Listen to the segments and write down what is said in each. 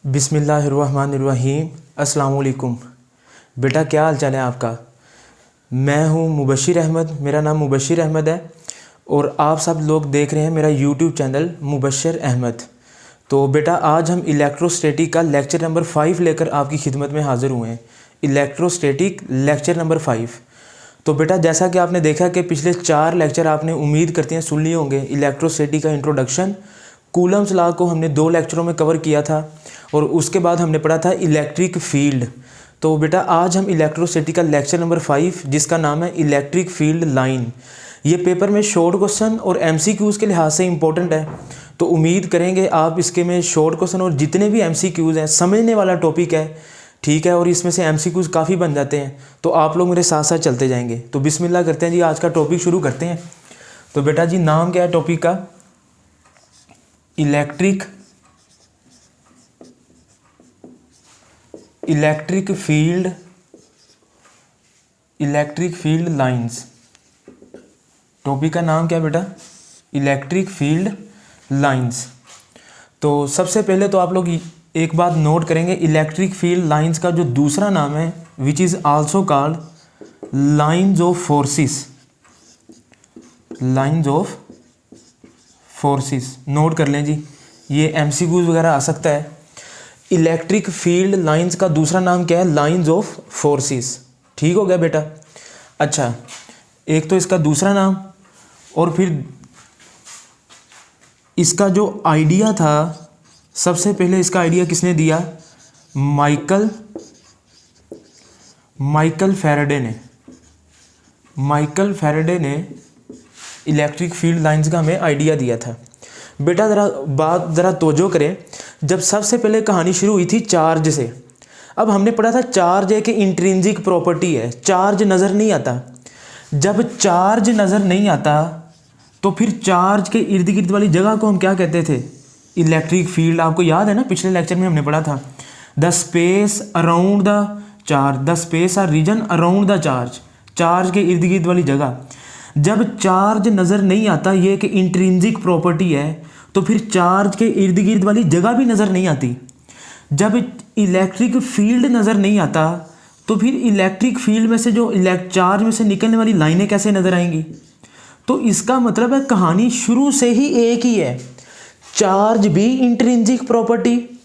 बिस्मिल्लाहिर्रहमानिर्रहीम। अस्सलाम वालेकुम। बेटा क्या हाल चाल है आपका। मैं हूँ मुबशिर अहमद, मेरा नाम मुबशिर अहमद है और आप सब लोग देख रहे हैं मेरा यूट्यूब चैनल मुबशिर अहमद। तो बेटा आज हम इलेक्ट्रोस्टैटिक का लेक्चर नंबर 5 लेकर आपकी खिदमत में हाज़िर हुए हैं। Electrostatic lecture number 5। तो बेटा जैसा कि आपने देखा कि पिछले 4 लेक्चर आपने उम्मीद करते हैं सुन लिए होंगे। इलेक्ट्रोस्टैटिक का इंट्रोडक्शन, कूलम्स लॉ को हमने 2 लेक्चरों में कवर किया था और उसके बाद हमने पढ़ा था इलेक्ट्रिक फील्ड। तो बेटा आज हम इलेक्ट्रोस्टैटिक का लेक्चर नंबर 5 जिसका नाम है इलेक्ट्रिक फील्ड लाइन। ये पेपर में शॉर्ट क्वेश्चन और एमसीक्यूज़ के लिहाज से इंपॉर्टेंट है, तो उम्मीद करेंगे आप इसके में शॉर्ट क्वेश्चन और जितने भी एमसीक्यूज़ हैं समझने वाला टॉपिक है, ठीक है। और इसमें से एमसीक्यूज़ काफ़ी बन जाते हैं, तो आप लोग मेरे साथ साथ चलते जाएंगे। तो बिस्मिल्लाह करते हैं जी, आज का टॉपिक शुरू करते हैं। तो बेटा जी नाम क्या है टॉपिक का, इलेक्ट्रिक फील्ड लाइंस। टॉपिक का नाम क्या है बेटा, इलेक्ट्रिक फील्ड लाइंस। तो सबसे पहले तो आप लोग एक बात नोट करेंगे, इलेक्ट्रिक फील्ड लाइंस का जो दूसरा नाम है which is also called lines of forces. Note कर लें जी, ये एमसीक्यूज वगैरह आ सकता है। इलेक्ट्रिक फील्ड लाइंस का दूसरा नाम क्या है, लाइंस ऑफ फोर्सेस। ठीक हो गया बेटा। अच्छा, एक तो इसका दूसरा नाम और फिर इसका जो आइडिया था, सबसे पहले इसका आइडिया किसने दिया, माइकल फैराडे ने इलेक्ट्रिक फील्ड लाइंस का हमें आइडिया दिया था। बेटा ज़रा तवज्जो करें, जब सबसे पहले कहानी शुरू हुई थी चार्ज से। अब हमने पढ़ा था चार्ज एक इंट्रिंसिक प्रॉपर्टी है, चार्ज नज़र नहीं आता। जब चार्ज नज़र नहीं आता तो फिर चार्ज के इर्द गिर्द वाली जगह को हम क्या कहते थे, इलेक्ट्रिक फील्ड। आपको याद है ना, पिछले लेक्चर में हमने पढ़ा था the space around the charge, the space or region around the charge, charge के इर्द गिर्द वाली जगह। जब चार्ज नज़र नहीं आता, ये एक इंट्रिंसिक प्रॉपर्टी है, तो फिर चार्ज के इर्द गिर्द वाली जगह भी नज़र नहीं आती। जब इलेक्ट्रिक फील्ड नज़र नहीं आता तो फिर इलेक्ट्रिक फील्ड में से जो चार्ज में से निकलने वाली लाइनें कैसे नज़र आएंगी। तो इसका मतलब है कहानी शुरू से ही एक ही है, चार्ज भी इंट्रिंसिक प्रॉपर्टी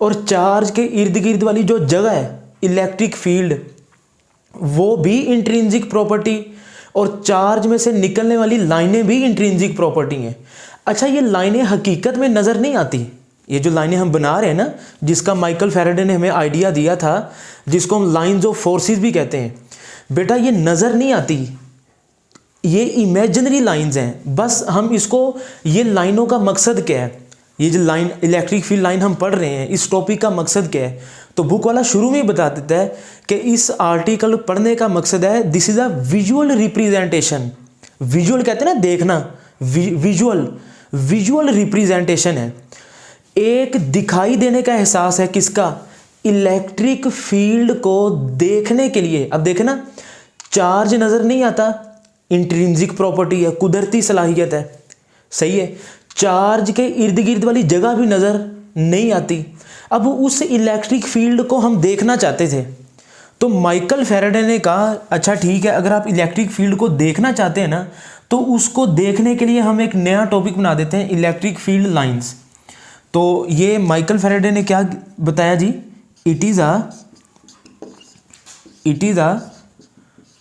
और चार्ज के इर्द गिर्द वाली जो जगह है इलेक्ट्रिक फील्ड वो भी इंट्रिंसिक प्रॉपर्टी और चार्ज में से निकलने वाली लाइनें भी इंट्रिंसिक प्रॉपर्टी हैं। अच्छा, ये लाइनें हकीकत में नज़र नहीं आती। ये जो लाइनें हम बना रहे हैं ना, जिसका माइकल फैराडे ने हमें आइडिया दिया था, जिसको हम लाइंस ऑफ फोर्सेस भी कहते हैं, बेटा ये नज़र नहीं आती, ये इमेजिनरी लाइंस हैं। बस हम इसको, ये लाइनों का मकसद क्या है, ये जो लाइन इलेक्ट्रिक फील्ड लाइन हम पढ़ रहे हैं, इस टॉपिक का मकसद क्या है। तो बुक वाला शुरू में ही बता देता है कि इस आर्टिकल पढ़ने का मकसद है, this is a visual representation. Visual कहते हैं ना देखना, विजुअल रिप्रेजेंटेशन है, एक दिखाई देने का एहसास है किसका, इलेक्ट्रिक फील्ड को देखने के लिए। अब देखे ना, चार्ज नज़र नहीं आता, इंट्रिंसिक प्रॉपर्टी है, कुदरती सलाहियत है, सही है। चार्ज के इर्द गिर्द वाली जगह भी नज़र नहीं आती। अब उस इलेक्ट्रिक फील्ड को हम देखना चाहते थे, तो माइकल फैराडे ने कहा अच्छा ठीक है, अगर आप इलेक्ट्रिक फील्ड को देखना चाहते हैं ना, तो उसको देखने के लिए हम एक नया टॉपिक बना देते हैं, इलेक्ट्रिक फील्ड लाइंस। तो ये माइकल फैराडे ने क्या बताया जी, it is a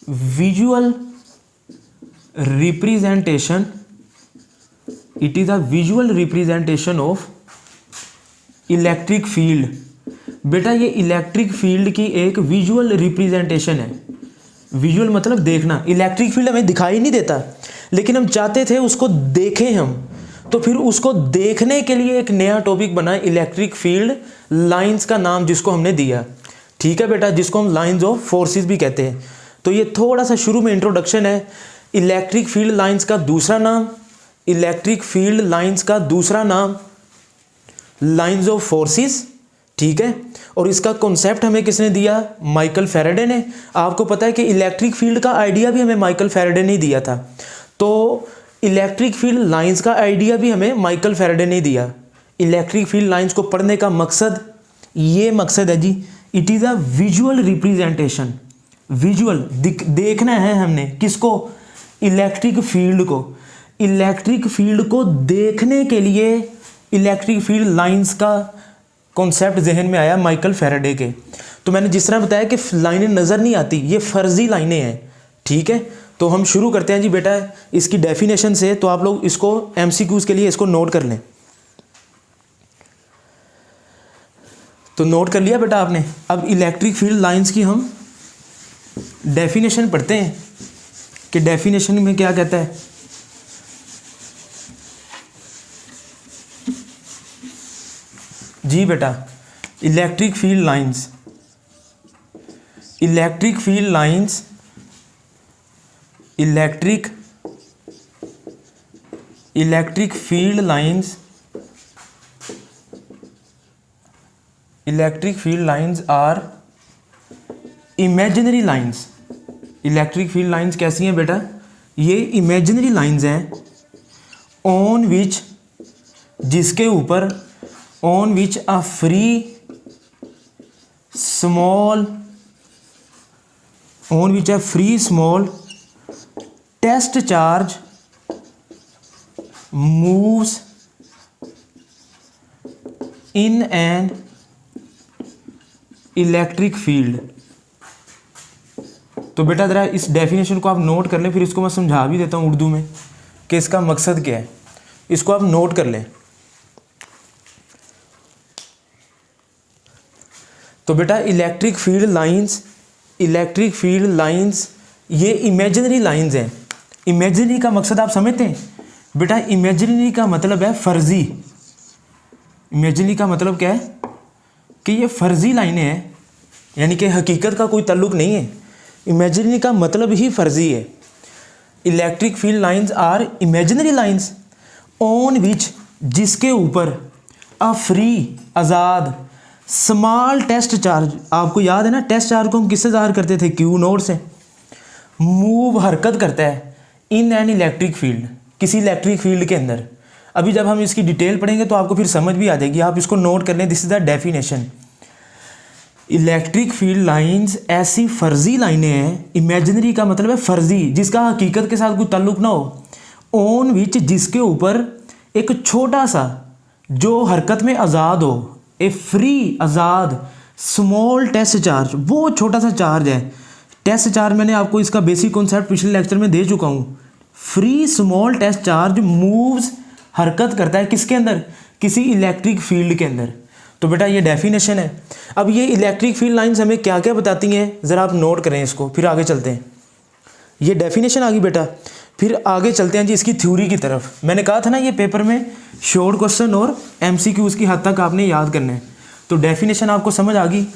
visual representation of electric field. बेटा ये इलेक्ट्रिक फील्ड की एक विजुअल रिप्रेजेंटेशन है। विजुअल मतलब देखना। इलेक्ट्रिक फील्ड हमें दिखाई नहीं देता, लेकिन हम चाहते थे उसको देखें हम, तो फिर उसको देखने के लिए एक नया टॉपिक बना, इलेक्ट्रिक फील्ड लाइंस का नाम जिसको हमने दिया, ठीक है बेटा, जिसको हम लाइंस ऑफ फोर्सेस भी कहते हैं। तो ये थोड़ा सा शुरू में इंट्रोडक्शन है। इलेक्ट्रिक फील्ड लाइंस का दूसरा नाम, लाइंस ऑफ फोर्सेस, ठीक है। और इसका कॉन्सेप्ट हमें किसने दिया, माइकल फैराडे ने। आपको पता है कि इलेक्ट्रिक फील्ड का आइडिया भी हमें माइकल फैराडे ने दिया था, तो इलेक्ट्रिक फील्ड लाइंस का आइडिया भी हमें माइकल फैराडे ने दिया। इलेक्ट्रिक फील्ड लाइंस को पढ़ने का मकसद ये मकसद है जी, it is a visual representation. Visual देखना है हमने किसको, इलेक्ट्रिक फील्ड को। इलेक्ट्रिक फील्ड को देखने के लिए इलेक्ट्रिक फील्ड लाइंस का कॉन्सेप्ट जहन में आया माइकल फैराडे के। तो मैंने जिस तरह बताया कि लाइनें नज़र नहीं आती, ये फर्जी लाइनें हैं, ठीक है। तो हम शुरू करते हैं जी बेटा इसकी डेफिनेशन से। तो आप लोग इसको एमसीक्यूज़ के लिए इसको नोट कर लें। तो नोट कर लिया बेटा आपने। अब इलेक्ट्रिक फील्ड लाइंस की हम डेफिनेशन पढ़ते हैं कि डेफिनेशन में क्या कहता है। जी बेटा, electric field lines, electric field lines, electric field lines, electric field lines are imaginary lines. Electric field lines कैसी हैं बेटा, ये इमेजिनरी लाइंस हैं ऑन विच, जिसके ऊपर, on which a free small, on which a free small test charge moves in an electric field. तो बेटा ज़रा इस डेफिनेशन को आप नोट कर लें, फिर इसको मैं समझा भी देता हूँ उर्दू में कि इसका मकसद क्या है। इसको आप नोट कर लें। तो बेटा electric field lines, electric field lines ये इमेजिनरी लाइंस हैं। इमेजिनरी का मकसद आप समझते हैं बेटा, इमेजिनरी का मतलब है फर्जी। इमेजिनरी का मतलब क्या है कि ये फर्जी लाइनें हैं, यानी कि हकीकत का कोई ताल्लुक नहीं है। इमेजिनरी का मतलब ही फर्जी है। Electric field lines are imaginary lines on which, जिसके ऊपर, अ फ्री आज़ाद, स्मॉल टेस्ट चार्ज, आपको याद है ना टेस्ट चार्ज को हम किससे ज़ाहिर करते थे, क्यू नोट से, मूव हरकत करता है इन एन इलेक्ट्रिक फील्ड, किसी इलेक्ट्रिक फील्ड के अंदर। अभी जब हम इसकी डिटेल पढ़ेंगे तो आपको फिर समझ भी आ जाएगी। आप इसको नोट कर लें, this is the definition. Electric field lines ऐसी फर्जी लाइनें हैं, इमेजिनरी का मतलब है फर्जी, जिसका हकीकत के साथ कोई ताल्लुक ना हो, ऑन विच, जिसके ऊपर एक छोटा सा जो हरकत में आज़ाद हो, ए फ्री आज़ाद स्मॉल टेस्ट चार्ज, वो छोटा सा चार्ज है। टेस्ट चार्ज मैंने आपको इसका बेसिक कॉन्सेप्ट पिछले लेक्चर में दे चुका हूँ। Free small test charge moves, हरकत करता है किसके अंदर, किसी इलेक्ट्रिक फील्ड के अंदर। तो बेटा ये डेफिनेशन है। अब ये इलेक्ट्रिक फील्ड लाइंस हमें क्या क्या बताती हैं, ज़रा आप नोट करें इसको, फिर आगे चलते हैं। ये डेफिनेशन आ गई बेटा, फिर आगे चलते हैं जी इसकी थ्योरी की तरफ। मैंने कहा था ना ये पेपर में शॉर्ट क्वेश्चन और एमसीक्यूज़ की हद तक आपने याद करना है। तो डेफिनेशन आपको समझ आ गई।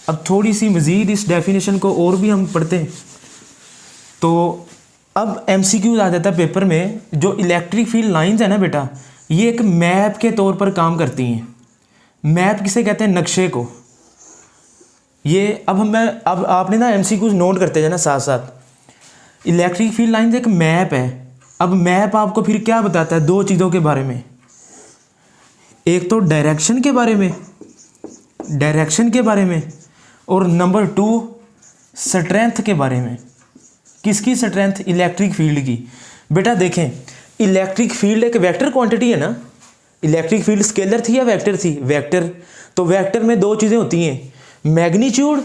अब थोड़ी सी मज़ीद इस डेफिनेशन को और भी हम पढ़ते हैं। तो अब एमसीक्यूज़ आ जाता है पेपर में। जो इलेक्ट्रिक फील्ड लाइंस है ना बेटा, ये एक मैप के तौर पर काम करती हैं। मैप किसे कहते हैं, नक्शे को। ये अब आपने ना एमसीक्यूज़ नोट करते जाना साथ साथ। इलेक्ट्रिक फील्ड लाइंस एक मैप है। अब मैप आपको फिर क्या बताता है, दो चीज़ों के बारे में। एक तो डायरेक्शन के बारे में, डायरेक्शन के बारे में, और नंबर 2 स्ट्रेंथ के बारे में। किसकी स्ट्रेंथ, इलेक्ट्रिक फील्ड की। बेटा देखें, इलेक्ट्रिक फील्ड एक वेक्टर क्वांटिटी है ना। इलेक्ट्रिक फील्ड स्केलर थी या वेक्टर थी, वेक्टर। तो वेक्टर में दो चीज़ें होती हैं, मैग्नीट्यूड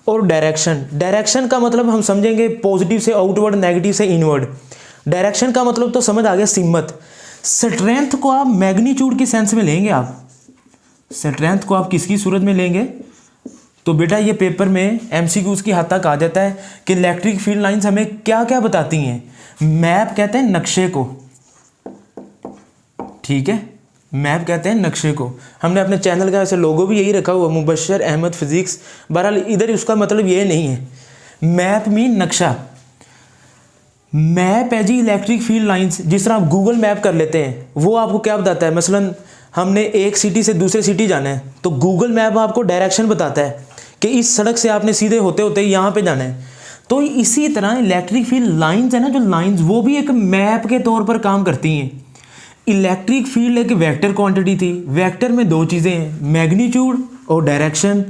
और डायरेक्शन। डायरेक्शन का मतलब हम समझेंगे पॉजिटिव से आउटवर्ड, नेगेटिव से इनवर्ड। डायरेक्शन का मतलब तो समझ आ गया सिमत। स्ट्रेंथ को आप मैग्नीट्यूड की सेंस में लेंगे। आप स्ट्रेंथ को आप किसकी सूरत में लेंगे, तो बेटा ये पेपर में एमसीक्यूज़ की हद तक आ जाता है कि इलेक्ट्रिक फील्ड लाइंस हमें क्या क्या बताती हैं। मैप कहते हैं नक्शे को, ठीक है, मैप कहते हैं नक्शे को। हमने अपने चैनल का वैसे लोगो भी यही रखा हुआ, मुबशर अहमद फिजिक्स। बहरहाल इधर उसका मतलब ये नहीं है। मैप मीन नक्शा। मैप है जी इलेक्ट्रिक फील्ड लाइंस। जिस तरह आप गूगल मैप कर लेते हैं, वो आपको क्या बताता है, मसलन हमने एक सिटी से दूसरे सिटी जाना है तो गूगल मैप आपको डायरेक्शन बताता है कि इस सड़क से आपने सीधे होते होते यहाँ पे जाना है। तो इसी तरह इलेक्ट्रिक फील्ड लाइंस है ना, जो लाइंस, वो भी एक मैप के तौर पर काम करती हैं। इलेक्ट्रिक फील्ड एक वेक्टर क्वांटिटी थी। वेक्टर में दो चीज़ें हैं, मैग्नीट्यूड और डायरेक्शन।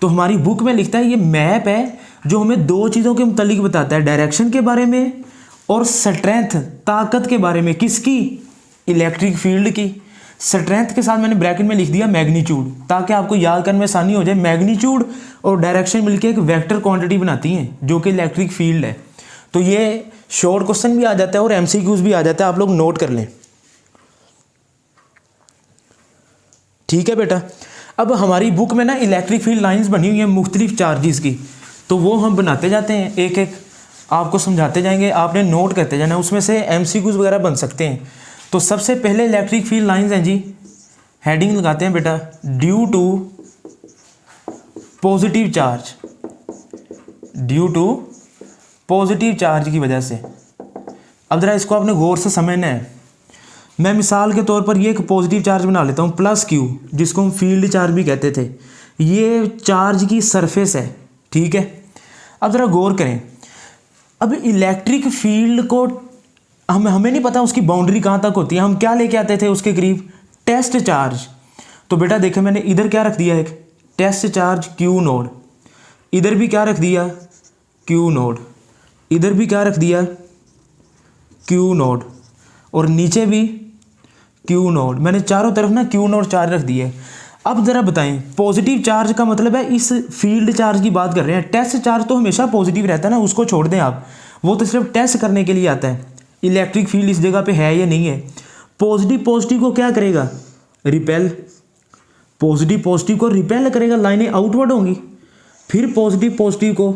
तो हमारी बुक में लिखता है ये मैप है जो हमें दो चीज़ों के मुतालिक बताता है, डायरेक्शन के बारे में और स्ट्रेंथ ताकत के बारे में। किसकी? इलेक्ट्रिक फील्ड की। स्ट्रेंथ के साथ मैंने ब्रैकेट में लिख दिया मैग्नीट्यूड, ताकि आपको याद करने में आसानी हो जाए। मैग्नीट्यूड और डायरेक्शन मिलकर एक वेक्टर क्वांटिटी बनाती हैं जो कि इलेक्ट्रिक फील्ड है। तो ये शॉर्ट क्वेश्चन भी आ जाता है और एमसीक्यूज भी आ जाता है, आप लोग नोट कर लें। ठीक है बेटा। अब हमारी बुक में ना इलेक्ट्रिक फील्ड लाइंस बनी हुई हैं मुख्तलिफ चार्जेस की, तो वो हम बनाते जाते हैं, एक एक आपको समझाते जाएंगे, आपने नोट करते जाना, उसमें से एमसीक्यूज वगैरह बन सकते हैं। तो सबसे पहले इलेक्ट्रिक फील्ड लाइंस हैं जी, हेडिंग लगाते हैं बेटा, due to positive charge, due to positive charge की वजह से। अब ज़रा इसको आपने गौर से समझना है। मैं मिसाल के तौर पर ये एक पॉजिटिव चार्ज बना लेता हूँ, प्लस क्यू, जिसको हम फील्ड चार्ज भी कहते थे। ये चार्ज की सरफेस है, ठीक है। अब ज़रा गौर करें, अब इलेक्ट्रिक फील्ड को हमें नहीं पता उसकी बाउंड्री कहाँ तक होती है। हम क्या लेके आते थे उसके करीब? Test charge. तो बेटा देखें, मैंने इधर क्या रख दिया, एक टेस्ट चार्ज क्यू नोड, इधर भी क्या रख दिया, क्यू नोड, इधर भी क्या रख दिया, क्यू नोड, और नीचे भी क्यू नोड। मैंने चारों तरफ ना क्यू नोड चार्ज रख दिए। अब ज़रा बताएं, पॉजिटिव चार्ज का मतलब है इस फील्ड चार्ज की बात कर रहे हैं। टेस्ट चार्ज तो हमेशा पॉजिटिव रहता है ना, उसको छोड़ दें आप, वो तो सिर्फ टेस्ट करने के लिए आता है इलेक्ट्रिक फील्ड इस जगह पे है या नहीं है। पॉजिटिव पॉजिटिव को क्या करेगा? रिपेल। पॉजिटिव पॉजिटिव को रिपेल करेगा, लाइनें आउटवर्ड होंगी। फिर पॉजिटिव पॉजिटिव को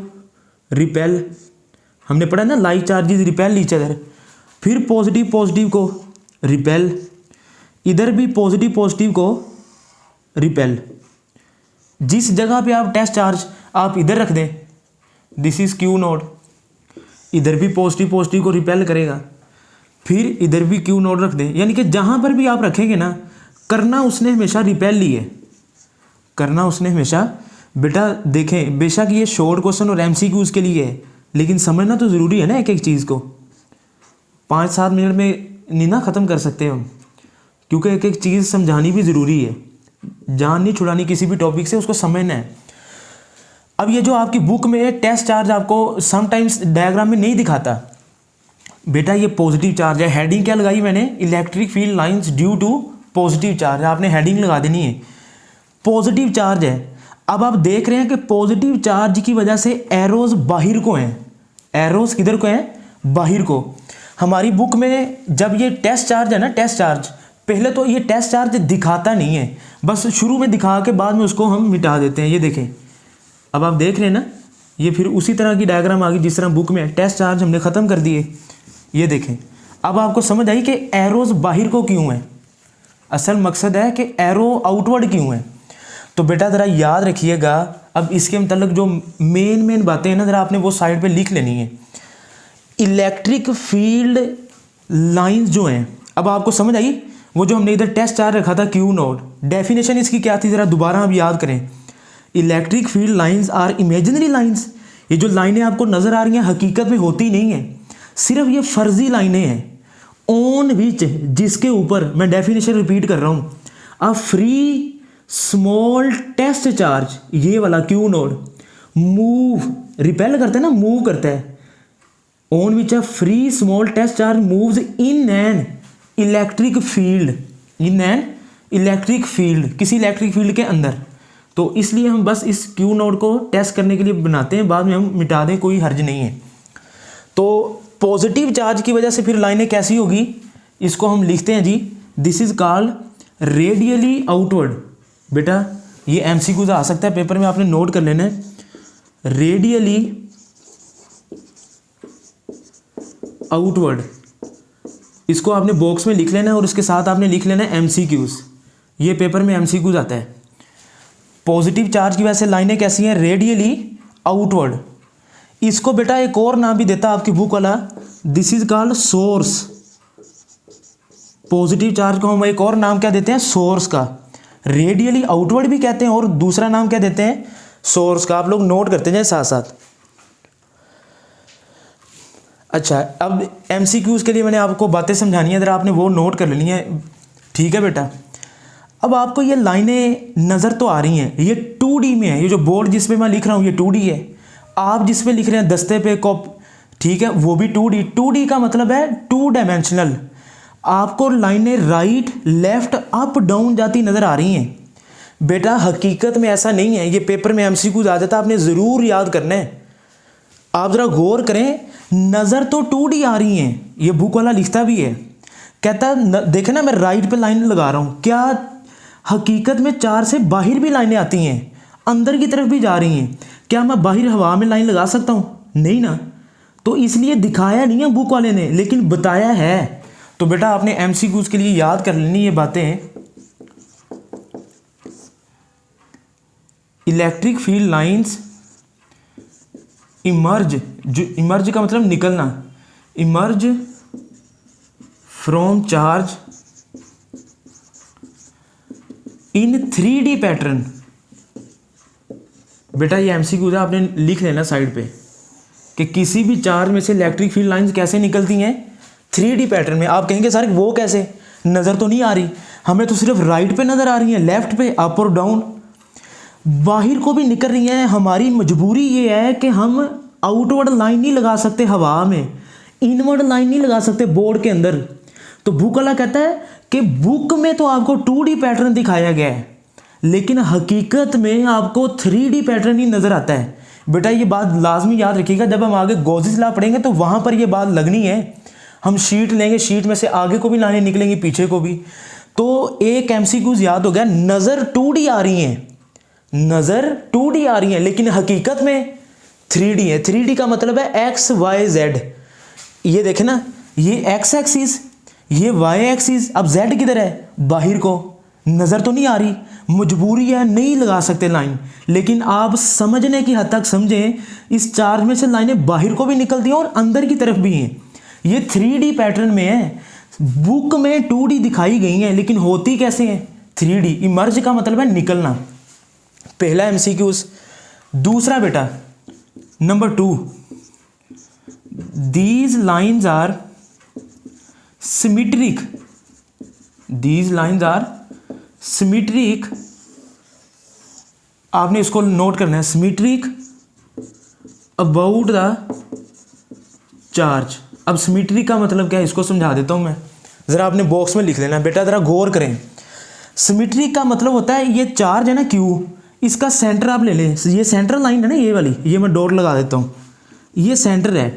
रिपेल, हमने पढ़ा ना, like charges repel each other. फिर पॉजिटिव पॉजिटिव को रिपेल, इधर भी पॉजिटिव पॉजिटिव को रिपेल। जिस जगह पे आप टेस्ट चार्ज आप इधर रख दें, दिस इज क्यू नोड, इधर भी पॉजिटिव पॉजिटिव को रिपेल करेगा। फिर इधर भी क्यू नोड रख दें, यानी कि जहां पर भी आप रखेंगे ना, करना उसने हमेशा रिपेल ही है, करना उसने हमेशा। बेटा देखें, बेशक ये शॉर्ट क्वेश्चन और एमसीक्यूज के लिए है, लेकिन समझना तो ज़रूरी है ना एक एक चीज़ को। 5-7 मिनट में नहीं ना ख़त्म कर सकते हम, क्योंकि एक एक चीज़ समझानी भी ज़रूरी है, जान नहीं छुड़ानी किसी भी टॉपिक से, उसको समझना है। अब ये जो आपकी बुक में टेस्ट चार्ज आपको समटाइम्स डायग्राम में नहीं दिखाता बेटा, ये पॉजिटिव चार्ज है। हेडिंग क्या लगाई मैंने? Electric field lines due to positive charge, आपने हेडिंग लगा देनी है, पॉजिटिव चार्ज है। अब आप देख रहे हैं कि पॉजिटिव चार्ज की वजह से एरोज बाहर को हैं, एरोज किधर को हैं? बाहर को। हमारी बुक में जब ये टेस्ट चार्ज है ना, टेस्ट चार्ज, पहले तो ये टेस्ट चार्ज दिखाता नहीं है, बस शुरू में दिखा के बाद में उसको हम मिटा देते हैं। ये देखें, अब आप देख रहे हैं ना, ये फिर उसी तरह की डायग्राम आ गई जिस तरह बुक में टेस्ट चार्ज हमने ख़त्म कर दिए। ये देखें, अब आपको समझ आई कि एरोज बाहर को क्यों है। असल मकसद है कि एरो आउटवर्ड क्यों है। तो बेटा ज़रा याद रखिएगा, अब इसके मतलब जो मेन बातें हैं ना, ज़रा आपने वो साइड पे लिख लेनी है। इलेक्ट्रिक फील्ड लाइंस जो हैं, अब आपको समझ आई, वो जो हमने इधर टेस्ट चार्ज रखा था क्यू नोड, डेफिनेशन इसकी क्या थी, ज़रा दोबारा आप याद करें। Electric field lines are imaginary lines, ये जो लाइनें आपको नज़र आ रही हैं हकीकत में होती नहीं है, सिर्फ ये फर्जी लाइनें हैं। ऑन विच, जिसके ऊपर, मैं डेफिनेशन रिपीट कर रहा हूँ, a free small test charge, ये वाला क्यू नोड, मूव, रिपेल करते हैं ना, मूव करता है, on which a free small test charge moves in an electric field, in an electric field, किसी इलेक्ट्रिक फील्ड के अंदर। तो इसलिए हम बस इस क्यू नोड को टेस्ट करने के लिए बनाते हैं, बाद में हम मिटा दें, कोई हर्ज नहीं है। तो पॉजिटिव चार्ज की वजह से फिर लाइनें कैसी होगी, इसको हम लिखते हैं जी, this is called radially outward. बेटा ये एमसीक्यूज आ सकता है पेपर में, आपने नोट कर लेना है, रेडियली आउटवर्ड, इसको आपने बॉक्स में लिख लेना है और उसके साथ आपने लिख लेना है एमसीक्यूज। ये पेपर में एमसीक्यूज आता है। पॉजिटिव चार्ज की वजह से लाइनें कैसी हैं? Radially outward. इसको बेटा एक और नाम भी देता है आपकी बुक वाला, this is called source. Positive charge को हम एक और नाम क्या देते हैं? सोर्स का। रेडियली आउटवर्ड भी कहते हैं और दूसरा नाम क्या देते हैं? सोर्स का। आप लोग नोट करते जाए साथ साथ। अच्छा, अब एमसीक्यूज के लिए मैंने आपको बातें समझानी है, अगर आपने वो नोट कर लेनी है, ठीक है बेटा। अब आपको ये लाइनें नज़र तो आ रही हैं, ये 2D में है। ये जो बोर्ड जिस पे मैं लिख रहा हूँ ये 2D है, आप जिस पे लिख रहे हैं दस्ते पे कॉप, ठीक है, वो भी 2D। 2D का मतलब है 2 डायमेंशनल। आपको लाइनें राइट लेफ्ट अप डाउन जाती नज़र आ रही हैं। बेटा हकीकत में ऐसा नहीं है, ये पेपर में MCQ आ जाता है, आपने ज़रूर याद करना है। आप ज़रा गौर करें, नज़र तो 2D आ रही हैं, ये बुक वाला लिखता भी है, कहता देखे ना मैं राइट पे लाइन लगा रहा हूँ, क्या हकीकत में 4 से बाहर भी लाइनें आती हैं, अंदर की तरफ भी जा रही हैं। क्या मैं बाहर हवा में लाइन लगा सकता हूँ? नहीं ना। तो इसलिए दिखाया नहीं है बुक वाले ने, लेकिन बताया है। तो बेटा आपने MCQs के लिए याद कर लेनी ये बातें। इलेक्ट्रिक फील्ड लाइंस इमर्ज, जो इमर्ज का मतलब निकलना, emerge from charge in 3D pattern. बेटा ये MCQ है, आपने लिख लेना साइड पे कि किसी भी चार्ज में से इलेक्ट्रिक फील्ड लाइंस कैसे निकलती हैं 3D पैटर्न में। आप कहेंगे सर वो कैसे, नज़र तो नहीं आ रही, हमें तो सिर्फ राइट पे नज़र आ रही है, लेफ्ट पे, अप और डाउन, बाहर को भी निकल रही हैं। हमारी मजबूरी ये है कि हम आउटवर्ड लाइन नहीं लगा सकते हवा में, इनवर्ड लाइन नहीं लगा सकते बोर्ड के अंदर। तो बुक वाला कहता है कि बुक में तो आपको 2D पैटर्न दिखाया गया है, लेकिन हकीकत में आपको 3D पैटर्न ही नज़र आता है। बेटा ये बात लाजमी याद रखिएगा, जब हम आगे गॉसेस लॉ पढ़ेंगे तो वहाँ पर ये बात लगनी है। हम शीट लेंगे, शीट में से आगे को भी लाने निकलेंगी, पीछे को भी। तो एक MCQ याद हो गया, नज़र 2D आ रही हैं, नज़र 2D आ रही हैं, लेकिन हकीकत में 3D है। 3D का मतलब है XYZ। ये देखे ना, ये X एक्सिस, ये Y एक्सिस, अब Z किधर है, बाहर को, नज़र तो नहीं आ रही, मजबूरी है, नहीं लगा सकते लाइन। लेकिन आप समझने की हद तक समझें, इस चार्ज में से लाइनें बाहर को भी निकलती हैं और अंदर की तरफ भी हैं। ये 3D पैटर्न में है, बुक में 2D दिखाई गई हैं, लेकिन होती कैसे हैं 3D। इमर्ज का मतलब है निकलना, पहला MCQ। दूसरा बेटा number 2, these lines are symmetric, these lines are symmetric, आपने इसको नोट करना है, सिमेट्रिक अबाउट द चार्ज। अब सिमेट्रिक का मतलब क्या है, इसको समझा देता हूं मैं, ज़रा आपने बॉक्स में लिख लेना बेटा, ज़रा गौर करें। सिमेट्रिक का मतलब होता है ये चार्ज है ना Q, इसका सेंटर आप ले लें, ये सेंट्रल लाइन है ना, ये वाली, ये मैं डॉट लगा देता हूँ, ये सेंटर है।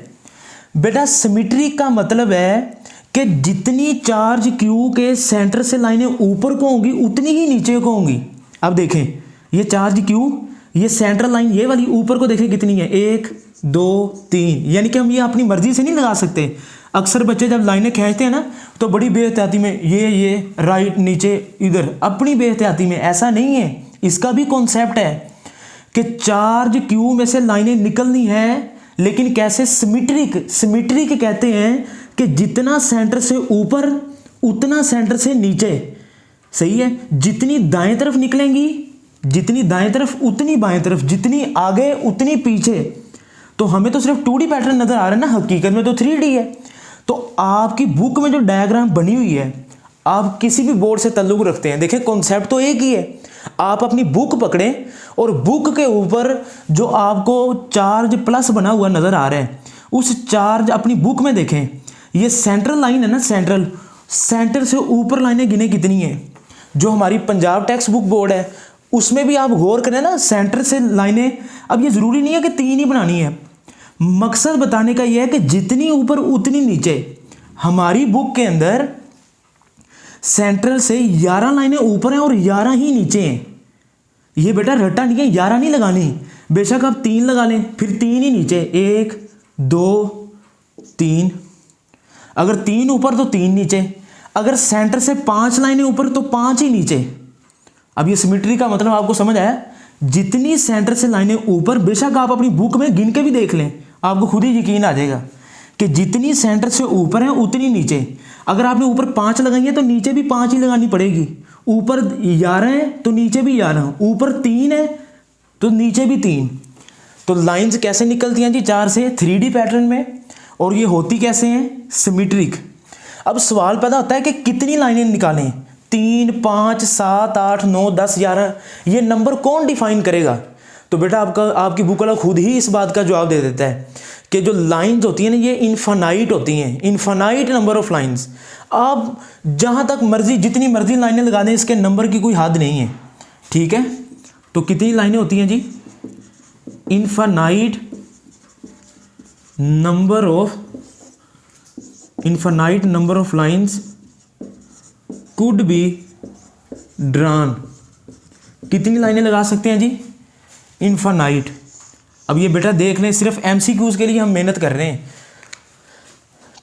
बेटा सिमेट्रिक का मतलब है कि जितनी चार्ज Q के सेंटर से लाइनें ऊपर को होंगी उतनी ही नीचे को होंगी। अब देखें ये चार्ज Q, ये सेंट्रल लाइन ये वाली ऊपर को देखें कितनी है, 1 2 3, यानी कि हम ये अपनी मर्जी से नहीं लगा सकते। अक्सर बच्चे जब लाइनें खींचते हैं ना तो बड़ी बेहतियाती में ये राइट नीचे इधर, अपनी बेहतियाती में, ऐसा नहीं है। इसका भी कॉन्सेप्ट है कि चार्ज Q में से लाइनें निकलनी है, लेकिन कैसे, सिमेट्रिक। सिमेट्रिक कहते हैं कि जितना सेंटर से ऊपर उतना सेंटर से नीचे, सही है। जितनी दाएं तरफ निकलेंगी, जितनी दाएं तरफ उतनी बाएं तरफ, जितनी आगे उतनी पीछे। तो हमें तो सिर्फ 2D पैटर्न नजर आ रहा है ना, हकीकत में तो 3D है। तो आपकी बुक में जो डायग्राम बनी हुई है, आप किसी भी बोर्ड से ताल्लुक रखते हैं, देखें कॉन्सेप्ट तो एक ही है। आप अपनी बुक पकड़ें और बुक के ऊपर जो आपको चार्ज प्लस बना हुआ नजर आ रहा है, उस चार्ज अपनी बुक में देखें। ये सेंट्रल लाइन है ना, सेंट्रल, सेंटर से ऊपर लाइनें गिने कितनी है। जो हमारी पंजाब टेक्स्ट बुक बोर्ड है उसमें भी आप गौर करें ना, सेंटर से लाइनें, अब ये ज़रूरी नहीं है कि 3 ही बनानी है, मकसद बताने का ये है कि जितनी ऊपर उतनी नीचे। हमारी बुक के अंदर सेंट्रल से 11 लाइनें ऊपर हैं और 11 ही नीचे हैं। ये बेटा रट्टा नहीं है, 11 नहीं लगानी, बेशक आप 3 लगा लें, फिर 3 ही नीचे, 1 2 3। अगर 3 ऊपर तो 3 नीचे, अगर सेंटर से 5 लाइनें ऊपर तो 5 ही नीचे। अब ये सिमेट्री का मतलब आपको समझ आया। जितनी सेंटर से लाइनें ऊपर, बेशक आप अपनी बुक में गिन के भी देख लें, आपको खुद ही यकीन आ जाएगा कि जितनी सेंटर से ऊपर है उतनी नीचे। अगर आपने ऊपर 5 लगाई है तो नीचे भी 5 ही लगानी पड़ेगी। ऊपर 11 है तो नीचे भी 11, ऊपर 3 है तो नीचे भी 3। तो लाइंस कैसे निकलती हैं जी, 4 से 3D पैटर्न में, और ये होती कैसे हैं, सिमेट्रिक। अब सवाल पैदा होता है कि कितनी लाइनें निकालें, 3, 5, 7, 8, 9, 10, 11 ये नंबर कौन डिफाइन करेगा? तो बेटा आपकी बुक वाला खुद ही इस बात का जवाब दे देता है कि जो लाइंस होती हैं ना ये इन्फानाइट होती हैं, इन्फानाइट नंबर ऑफ लाइंस। आप जहाँ तक मर्जी जितनी मर्जी लाइनें लगा दें, इसके नंबर की कोई हद नहीं है, ठीक है। तो कितनी लाइनें होती हैं जी? Infinite number of lines could be drawn. कितनी लाइनें लगा सकते हैं जी? इन्फानाइट। अब ये बेटा देख लें, सिर्फ एमसीक्यूज के लिए हम मेहनत कर रहे हैं,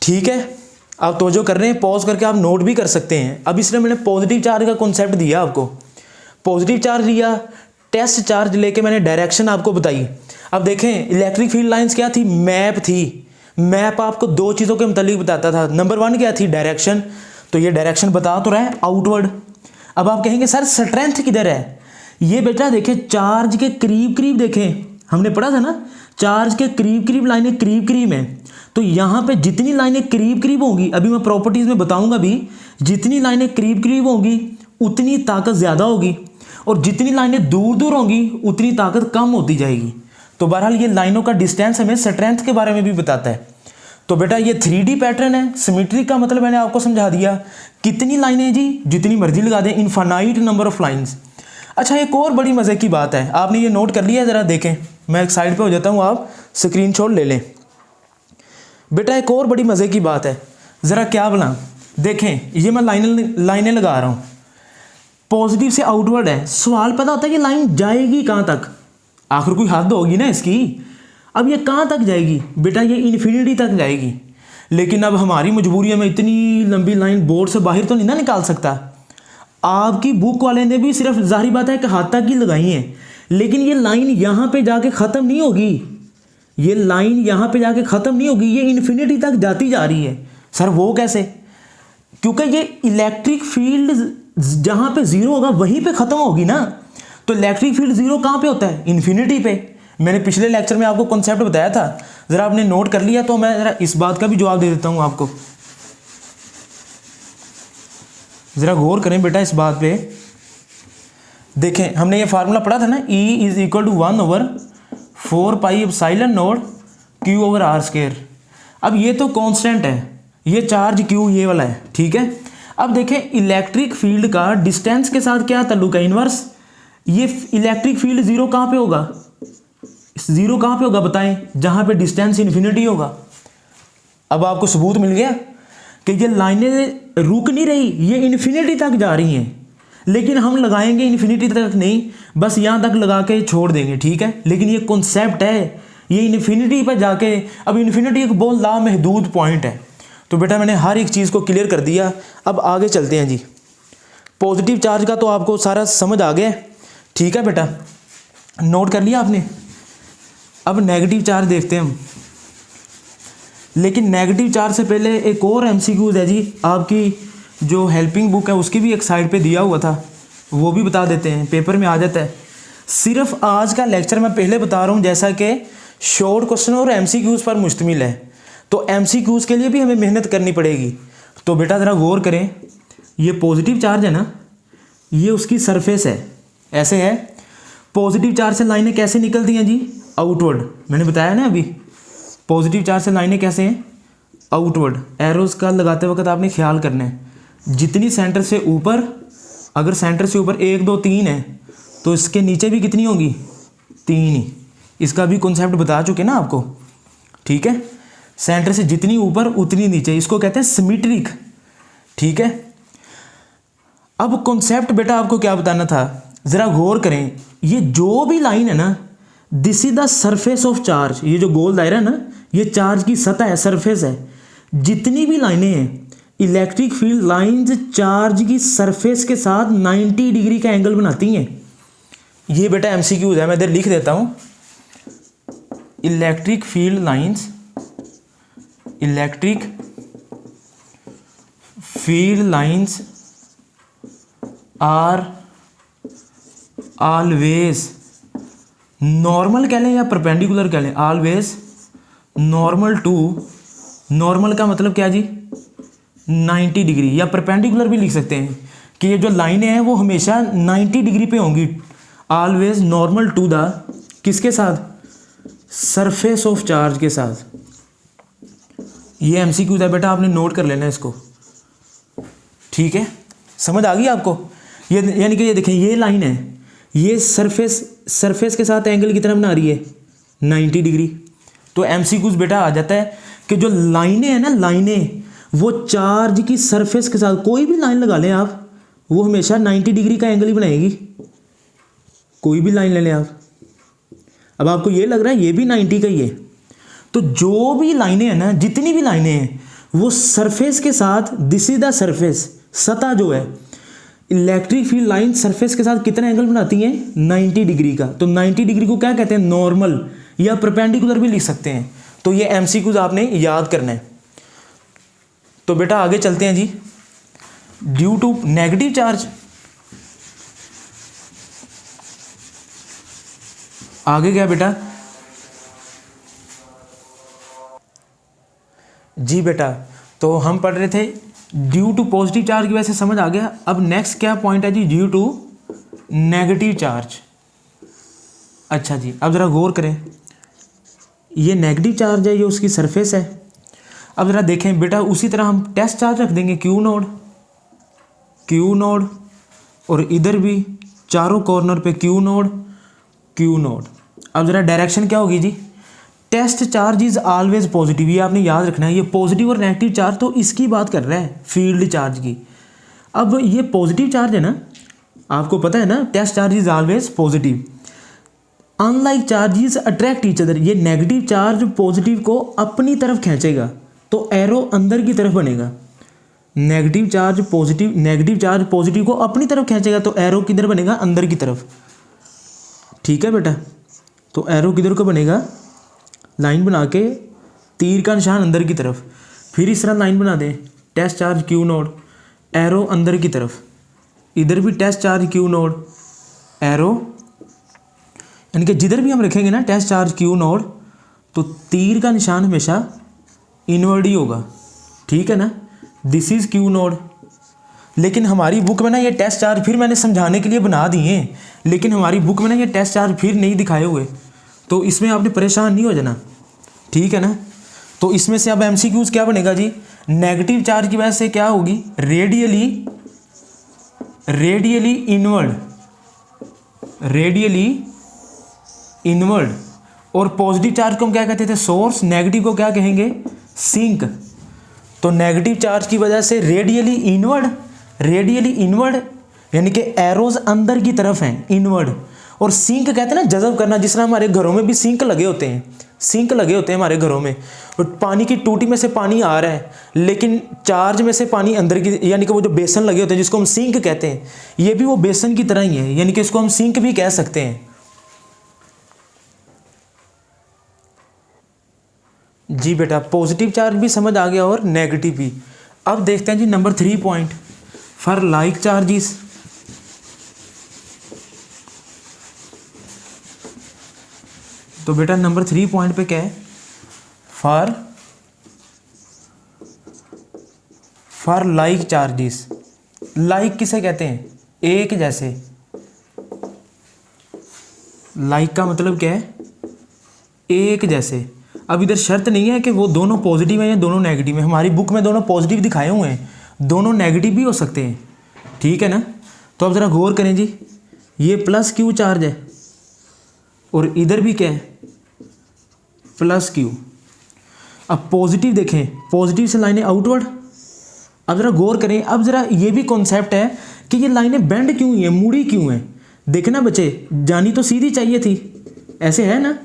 ठीक है। आप तवज्जो कर रहे हैं, पॉज करके आप नोट भी कर सकते हैं। अब इसलिए मैंने पॉजिटिव चार्ज का कॉन्सेप्ट दिया आपको, पॉजिटिव चार्ज लिया, टेस्ट चार्ज लेके मैंने डायरेक्शन आपको बताई। अब देखें इलेक्ट्रिक फील्ड लाइंस क्या थी? मैप थी। मैप आपको दो चीज़ों के मुतालिक बताता था। नंबर 1 क्या थी? डायरेक्शन। तो ये डायरेक्शन बता तो रहा है आउटवर्ड। अब आप कहेंगे सर स्ट्रेंथ किधर है? ये बेटा देखें चार्ज के करीब करीब, देखें हमने पढ़ा था ना, चार्ज के करीब करीब लाइनें करीब करीब हैं। तो यहाँ पे जितनी लाइनें करीब करीब होंगी, अभी मैं प्रॉपर्टीज़ में बताऊंगा भी, जितनी लाइनें करीब करीब होंगी उतनी ताकत ज़्यादा होगी, और जितनी लाइनें दूर दूर होंगी उतनी ताकत कम होती जाएगी। तो बहरहाल ये लाइनों का डिस्टेंस हमें स्ट्रेंथ के बारे में भी बताता है। तो बेटा ये 3D पैटर्न है। सिमेट्री का मतलब मैंने आपको समझा दिया। कितनी लाइनें जी? जितनी मर्जी लगा दें, इन्फानाइट नंबर ऑफ लाइंस। अच्छा एक और बड़ी मज़े की बात है, आपने ये नोट कर लिया? ज़रा देखें, मैं एक साइड पे हो जाता हूँ, आप स्क्रीनशॉट ले लें। बेटा एक और बड़ी मज़े की बात है, ज़रा क्या बोला, देखें ये मैं लाइनें लगा रहा हूँ, पॉजिटिव से आउटवर्ड है। सवाल पता होता है कि लाइन जाएगी कहाँ तक? आखिर कोई हद होगी ना इसकी। अब ये कहाँ तक जाएगी? बेटा ये इन्फिनिटी तक जाएगी। लेकिन अब हमारी मजबूरी है, मैं इतनी लंबी लाइन बोर्ड से बाहर तो नहीं ना निकाल सकता। आपकी बुक वाले ने भी सिर्फ जाहिर बात है कि हाथ तक ही लगाई है, लेकिन ये लाइन यहाँ पे जाके ख़त्म नहीं होगी। ये लाइन यहाँ पे जाके ख़त्म नहीं होगी, ये इन्फिनिटी तक जाती जा रही है। सर वो कैसे? क्योंकि ये इलेक्ट्रिक फील्ड जहाँ पे ज़ीरो होगा वहीं पे ख़त्म होगी ना। तो इलेक्ट्रिक फील्ड ज़ीरो कहाँ पे होता है? इन्फिनिटी पे। मैंने पिछले लेक्चर में आपको कॉन्सेप्ट बताया था, ज़रा आपने नोट कर लिया तो मैं ज़रा इस बात का भी जवाब दे देता हूँ आपको। ज़रा गौर करें बेटा इस बात पे। देखें हमने ये फार्मूला पढ़ा था ना, E = 1/4πε0 Q/r²। अब ये तो कांस्टेंट है, ये चार्ज Q ये वाला है, ठीक है। अब देखें इलेक्ट्रिक फील्ड का डिस्टेंस के साथ क्या ताल्लुक है? इनवर्स। ये इलेक्ट्रिक फील्ड ज़ीरो कहाँ पे होगा? ज़ीरो कहाँ पे होगा बताएं? जहाँ पे डिस्टेंस इन्फिनिटी होगा। अब आपको सबूत मिल गया कि ये लाइनें रुक नहीं रही, ये इन्फिनिटी तक जा रही हैं। लेकिन हम लगाएंगे इन्फिनिटी तक नहीं, बस यहाँ तक लगा के छोड़ देंगे, ठीक है। लेकिन ये कॉन्सेप्ट है, ये इन्फिनिटी पर जाके, अब इन्फिनिटी एक बहुत लामहदूद पॉइंट है। तो बेटा मैंने हर एक चीज़ को क्लियर कर दिया। अब आगे चलते हैं जी। पॉजिटिव चार्ज का तो आपको सारा समझ आ गया, ठीक है बेटा, नोट कर लिया आपने। अब नेगेटिव चार्ज देखते हैं हम। लेकिन नेगेटिव चार्ज से पहले एक और एमसीक्यूज है जी, आपकी जो हेल्पिंग बुक है उसकी भी एक साइड पे दिया हुआ था, वो भी बता देते हैं, पेपर में आ जाता है। सिर्फ आज का लेक्चर मैं पहले बता रहा हूँ जैसा कि शॉर्ट क्वेश्चन और एमसीक्यूज पर मुश्तमिल है, तो एमसीक्यूज के लिए भी हमें मेहनत करनी पड़ेगी। तो बेटा ज़रा गौर करें, ये पॉजिटिव चार्ज है ना, ये उसकी सरफेस है, ऐसे है। पॉजिटिव चार्ज से लाइनें कैसे निकलती हैं जी? आउटवर्ड। मैंने बताया ना अभी, पॉजिटिव चार्ज से लाइनें कैसे हैं? आउटवर्ड। एरोज का लगाते वक्त आपने ख्याल करना है, जितनी सेंटर से ऊपर, अगर सेंटर से ऊपर 1 2 3 है तो इसके नीचे भी कितनी होंगी? 3 ही। इसका भी कॉन्सेप्ट बता चुके ना आपको, ठीक है। सेंटर से जितनी ऊपर उतनी नीचे, इसको कहते हैं सिमेट्रिक, ठीक है। अब कॉन्सेप्ट बेटा आपको क्या बताना था, ज़रा गौर करें। ये जो भी लाइन है ना, this is the surface of charge. ये जो गोल दायरा है ना, ये चार्ज की सतह है, सरफेस है। जितनी भी लाइनें हैं, इलेक्ट्रिक फील्ड लाइंस चार्ज की सरफेस के साथ 90 डिग्री का एंगल बनाती हैं। ये बेटा एमसीक्यूज है, मैं इधर लिख देता हूँ। Electric field lines are always normal कह लें या परपेंडिकुलर कह लें, ऑलवेज नॉर्मल टू, नॉर्मल का मतलब क्या जी? 90 डिग्री, या परपेंडिकुलर भी लिख सकते हैं, कि ये जो लाइनें हैं वो हमेशा 90 डिग्री पे होंगी, ऑलवेज नॉर्मल टू द किसके साथ, सरफेस ऑफ चार्ज के साथ। ये एमसीक्यू है बेटा, आपने नोट कर लेना इसको, ठीक है, समझ आ गई आपको। ये यानी कि ये देखें, ये लाइन है, ये सरफेस के साथ एंगल कितना बना रही है, 90 डिग्री। तो एमसीक्यूज बेटा आ जाता है कि जो लाइनें हैं ना, लाइनें वो चार्ज की सरफेस के साथ, कोई भी लाइन लगा लें आप, वो हमेशा 90 डिग्री का एंगल ही बनाएगी। कोई भी लाइन ले लें आप, अब आपको ये लग रहा है ये भी 90 का ही है, तो जो भी लाइनें हैं ना, जितनी भी लाइनें हैं वो सरफेस के साथ, दिस इज द सरफेस, सतह जो है, इलेक्ट्रिक फील्ड लाइन सरफेस के साथ कितना एंगल बनाती हैं, 90 डिग्री का। तो 90 डिग्री को क्या कहते हैं, नॉर्मल या परपेंडिकुलर भी लिख सकते हैं। तो ये एमसीक्यूज आपने याद करना है। तो बेटा आगे चलते हैं जी। ड्यू टू नेगेटिव चार्ज, आगे क्या बेटा जी बेटा, तो हम पढ़ रहे थे ड्यू टू पॉजिटिव चार्ज की वजह से, समझ आ गया। अब नेक्स्ट क्या पॉइंट है जी, ड्यू टू नेगेटिव चार्ज। अच्छा जी, अब ज़रा गौर करें, ये नेगेटिव चार्ज है, ये उसकी सरफेस है। अब ज़रा देखें बेटा, उसी तरह हम टेस्ट चार्ज रख देंगे, क्यू नोड, और इधर भी चारों कॉर्नर पे क्यू नोड। अब ज़रा डायरेक्शन क्या होगी जी, test charge is always positive, ये आपने याद रखना है। ये पॉजिटिव और नेगेटिव चार्ज तो इसकी बात कर रहा है, फील्ड चार्ज की। अब ये पॉजिटिव चार्ज है ना, आपको पता है ना, test charge is always positive, unlike charges attract each other. ये नेगेटिव चार्ज पॉजिटिव को अपनी तरफ खींचेगा, तो एरो अंदर की तरफ बनेगा। नेगेटिव चार्ज पॉजिटिव को अपनी तरफ खींचेगा, तो एरो किधर बनेगा, अंदर की तरफ। ठीक है बेटा, तो एरो किधर को बनेगा, लाइन बना के तीर का निशान अंदर की तरफ। फिर इस तरह लाइन बना दें, test charge Q node, arrow अंदर की तरफ। इधर भी test charge Q node, arrow, यानी कि जिधर भी हम रखेंगे ना टेस्ट चार्ज क्यू नोड, तो तीर का निशान हमेशा इनवर्ड ही होगा। ठीक है ना, दिस इज क्यू नोड। लेकिन हमारी बुक में ना ये टेस्ट चार्ज फिर मैंने समझाने के लिए बना दिए, लेकिन हमारी बुक में ना ये टेस्ट चार्ज फिर नहीं दिखाए हुए, तो इसमें आपने परेशान नहीं हो जाना। ठीक है ना, तो इसमें से अब एमसीक्यूज क्या बनेगा जी, नेगेटिव चार्ज की वजह से क्या होगी, रेडियली इनवर्ड, और पॉजिटिव चार्ज को हम क्या कहते थे, सोर्स, नेगेटिव को क्या कहेंगे, सिंक। तो नेगेटिव चार्ज की वजह से रेडियली इनवर्ड, यानी कि एरोज अंदर की तरफ हैं, इनवर्ड। और सिंक कहते हैं ना, जज़ब करना, जिस तरह हमारे घरों में भी सिंक लगे होते हैं हमारे घरों में, और पानी की टूटी में से पानी आ रहा है, लेकिन चार्ज में से पानी अंदर की, यानी कि वो जो बेसन लगे होते हैं जिसको हम सिंक कहते हैं, ये भी वो बेसन की तरह ही है, यानी कि इसको हम सिंक भी कह सकते हैं। जी बेटा, पॉजिटिव चार्ज भी समझ आ गया और नेगेटिव भी। अब देखते हैं जी number 3 point, for like charges. तो बेटा नंबर 3 पॉइंट पे क्या है, फॉर लाइक चार्जेस। लाइक किसे कहते हैं, एक जैसे। लाइक का मतलब क्या है, एक जैसे। अब इधर शर्त नहीं है कि वो दोनों पॉजिटिव हैं या दोनों नेगेटिव हैं, हमारी बुक में दोनों पॉजिटिव दिखाए हुए हैं, दोनों नेगेटिव भी हो सकते हैं। ठीक है ना, तो अब ज़रा गौर करें जी, ये प्लस क्यू चार्ज है और इधर भी क्या है, प्लस क्यू। अब पॉजिटिव देखें, पॉजिटिव से लाइनें आउटवर्ड। अब ज़रा गौर करें, अब ज़रा ये भी कॉन्सेप्ट है कि ये लाइनें बेंड क्यों हुई हैं, मुड़ी क्यों हैं। देखना बच्चे, जानी तो सीधी चाहिए थी, ऐसे है ना,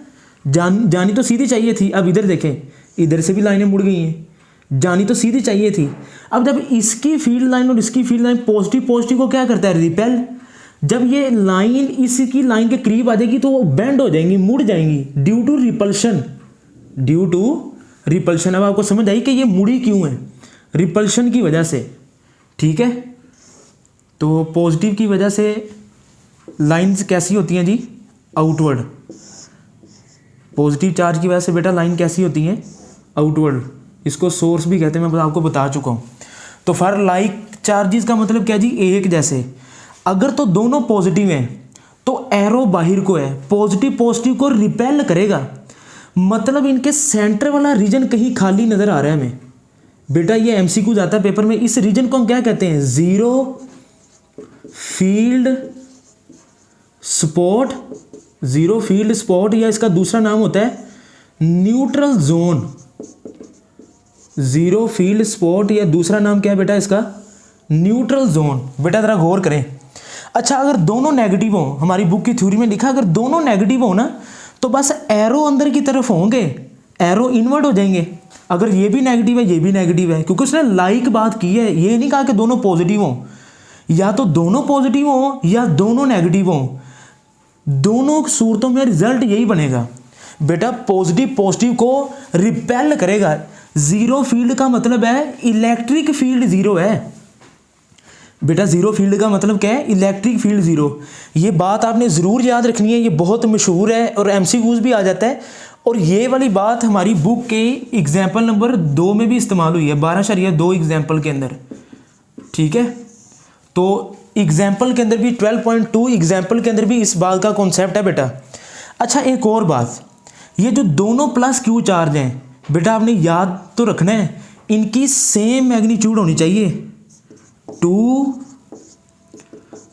जानी तो सीधी चाहिए थी। अब इधर देखें, इधर से भी लाइनें मुड़ गई हैं, जानी तो सीधी चाहिए थी। अब जब इसकी फील्ड लाइन और इसकी फील्ड लाइन पॉजिटिव को क्या करता है, रिपेल। जब ये लाइन इसकी लाइन के करीब आ जाएगी तो वो बेंड हो जाएंगी, मुड़ जाएंगी, ड्यू टू रिपल्शन। अब आपको समझ आई कि ये मुड़ी क्यों है, रिपल्शन की वजह से। ठीक है, तो पॉजिटिव की वजह से लाइंस कैसी होती हैं जी, आउटवर्ड। पॉजिटिव चार्ज की वजह से बेटा लाइन कैसी होती है, आउटवर्ड। इसको सोर्स भी कहते हैं, मैं आपको बता चुका हूँ। तो फॉर लाइक चार्जेस का मतलब क्या जी, एक जैसे। अगर तो दोनों पॉजिटिव हैं तो एरो बाहर को है, पॉजिटिव पॉजिटिव को रिपेल करेगा, मतलब इनके सेंटर वाला रीजन कहीं खाली नज़र आ रहा है हमें। बेटा ये एमसीक्यू जाता है पेपर में, इस रीजन को हम क्या कहते हैं, zero field spot, zero field spot, या इसका दूसरा नाम होता है neutral zone. Zero field spot या दूसरा नाम क्या है बेटा इसका, न्यूट्रल जोन। बेटा जरा गौर करें। अच्छा अगर दोनों नेगेटिव हो, हमारी बुक की थ्योरी में लिखा अगर दोनों नेगेटिव हो ना तो बस एरो अंदर की तरफ होंगे, एरो इनवर्ट हो जाएंगे। अगर ये भी नेगेटिव है ये भी नेगेटिव है, क्योंकि उसने लाइक बात की है, ये नहीं कहा कि दोनों पॉजिटिव हों, या तो दोनों पॉजिटिव हों या दोनों नेगेटिव हों, दोनों सूरतों में रिजल्ट यही बनेगा। बेटा पॉजिटिव पॉजिटिव को रिपेल करेगा। जीरो फील्ड का मतलब है इलेक्ट्रिक फील्ड जीरो है। बेटा जीरो फील्ड का मतलब क्या है, इलेक्ट्रिक फील्ड जीरो। ये बात आपने ज़रूर याद रखनी है, ये बहुत मशहूर है और एमसीक्यूज भी आ जाता है। और ये वाली बात हमारी बुक के एग्जाम्पल नंबर 2 में भी इस्तेमाल हुई है, 12.2 एग्जाम्पल के अंदर। ठीक है, तो एग्जाम्पल के अंदर भी 12.2 एग्जाम्पल के अंदर भी इस बात का कॉन्सेप्ट है बेटा। अच्छा एक और बात, ये जो दोनों प्लस क्यू चार्ज हैं बेटा आपने याद तो रखना है, इनकी सेम मैग्नीट्यूड होनी चाहिए। Two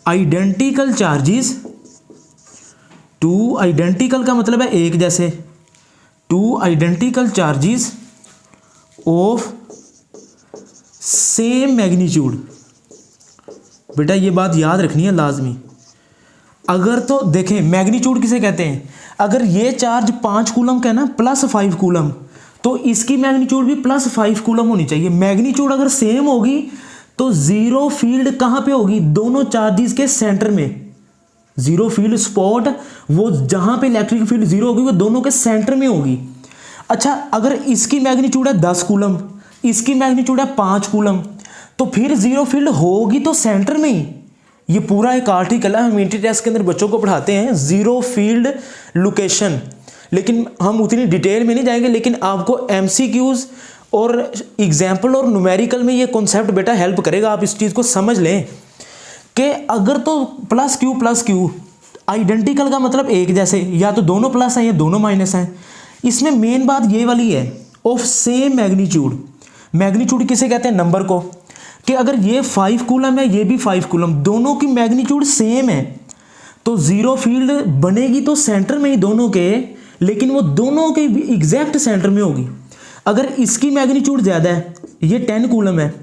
identical charges, two identical का मतलब है एक जैसे, two identical charges of same magnitude. बेटा ये बात याद रखनी है लाजमी। अगर तो देखें मैग्नीट्यूड किसे कहते हैं, अगर ये चार्ज 5 कूलम का है ना प्लस 5 कूलम, तो इसकी मैग्नीट्यूड भी प्लस 5 कूलम होनी चाहिए। मैग्नीट्यूड अगर सेम होगी तो जीरो फील्ड कहाँ पे होगी, दोनों चार्जेस के सेंटर में। जीरो फील्ड स्पॉट वो जहाँ पे इलेक्ट्रिक फील्ड जीरो होगी वो दोनों के सेंटर में होगी। अच्छा अगर इसकी मैग्नीट्यूड है 10 कूलम, इसकी मैग्नीट्यूड है 5 कूलम, तो फिर जीरो फील्ड होगी तो सेंटर में ही। ये पूरा एक आर्टिकल है, हम इंट्री टेस्ट के अंदर बच्चों को पढ़ाते हैं जीरो फील्ड लोकेशन, लेकिन हम उतनी डिटेल में नहीं जाएंगे। लेकिन आपको एमसीक्यूज और एग्जाम्पल और न्यूमेरिकल में ये कॉन्सेप्ट बेटा हेल्प करेगा। आप इस चीज़ को समझ लें कि अगर तो प्लस क्यू आइडेंटिकल का मतलब एक जैसे, या तो दोनों प्लस हैं या दोनों माइनस हैं। इसमें मेन बात ये वाली है ऑफ सेम मैग्नीट्यूड। मैग्नीट्यूड किसे कहते हैं, नंबर को, कि अगर ये 5 कूलम है ये भी 5 कूलम, दोनों की मैग्नीट्यूड सेम है तो जीरो फील्ड बनेगी तो सेंटर में ही दोनों के, लेकिन वो दोनों के एग्जैक्ट सेंटर में होगी। अगर इसकी मैग्नीट्यूड ज़्यादा है, ये 10 कूलम है,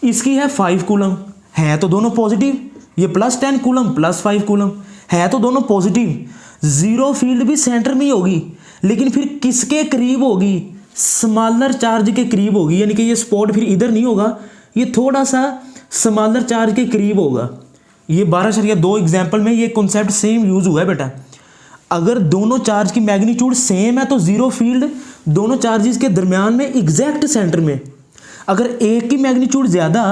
इसकी है 5 कूलम, है तो दोनों पॉजिटिव, ये प्लस 10 कूलम प्लस 5 कूलम, है तो दोनों पॉजिटिव, जीरो फील्ड भी सेंटर में ही होगी, लेकिन फिर किसके करीब होगी, स्मॉलर चार्ज के करीब होगी। यानी कि ये स्पॉट फिर इधर नहीं होगा, ये थोड़ा सा स्मॉलर चार्ज के करीब होगा। ये 12.2 एग्जाम्पल में ये कॉन्सेप्ट सेम यूज हुआ है बेटा। अगर दोनों चार्ज की मैग्नीट्यूड सेम है तो जीरो फील्ड दोनों चार्जेस के दरमियान में एग्जैक्ट सेंटर में। अगर एक की मैग्नीट्यूड ज़्यादा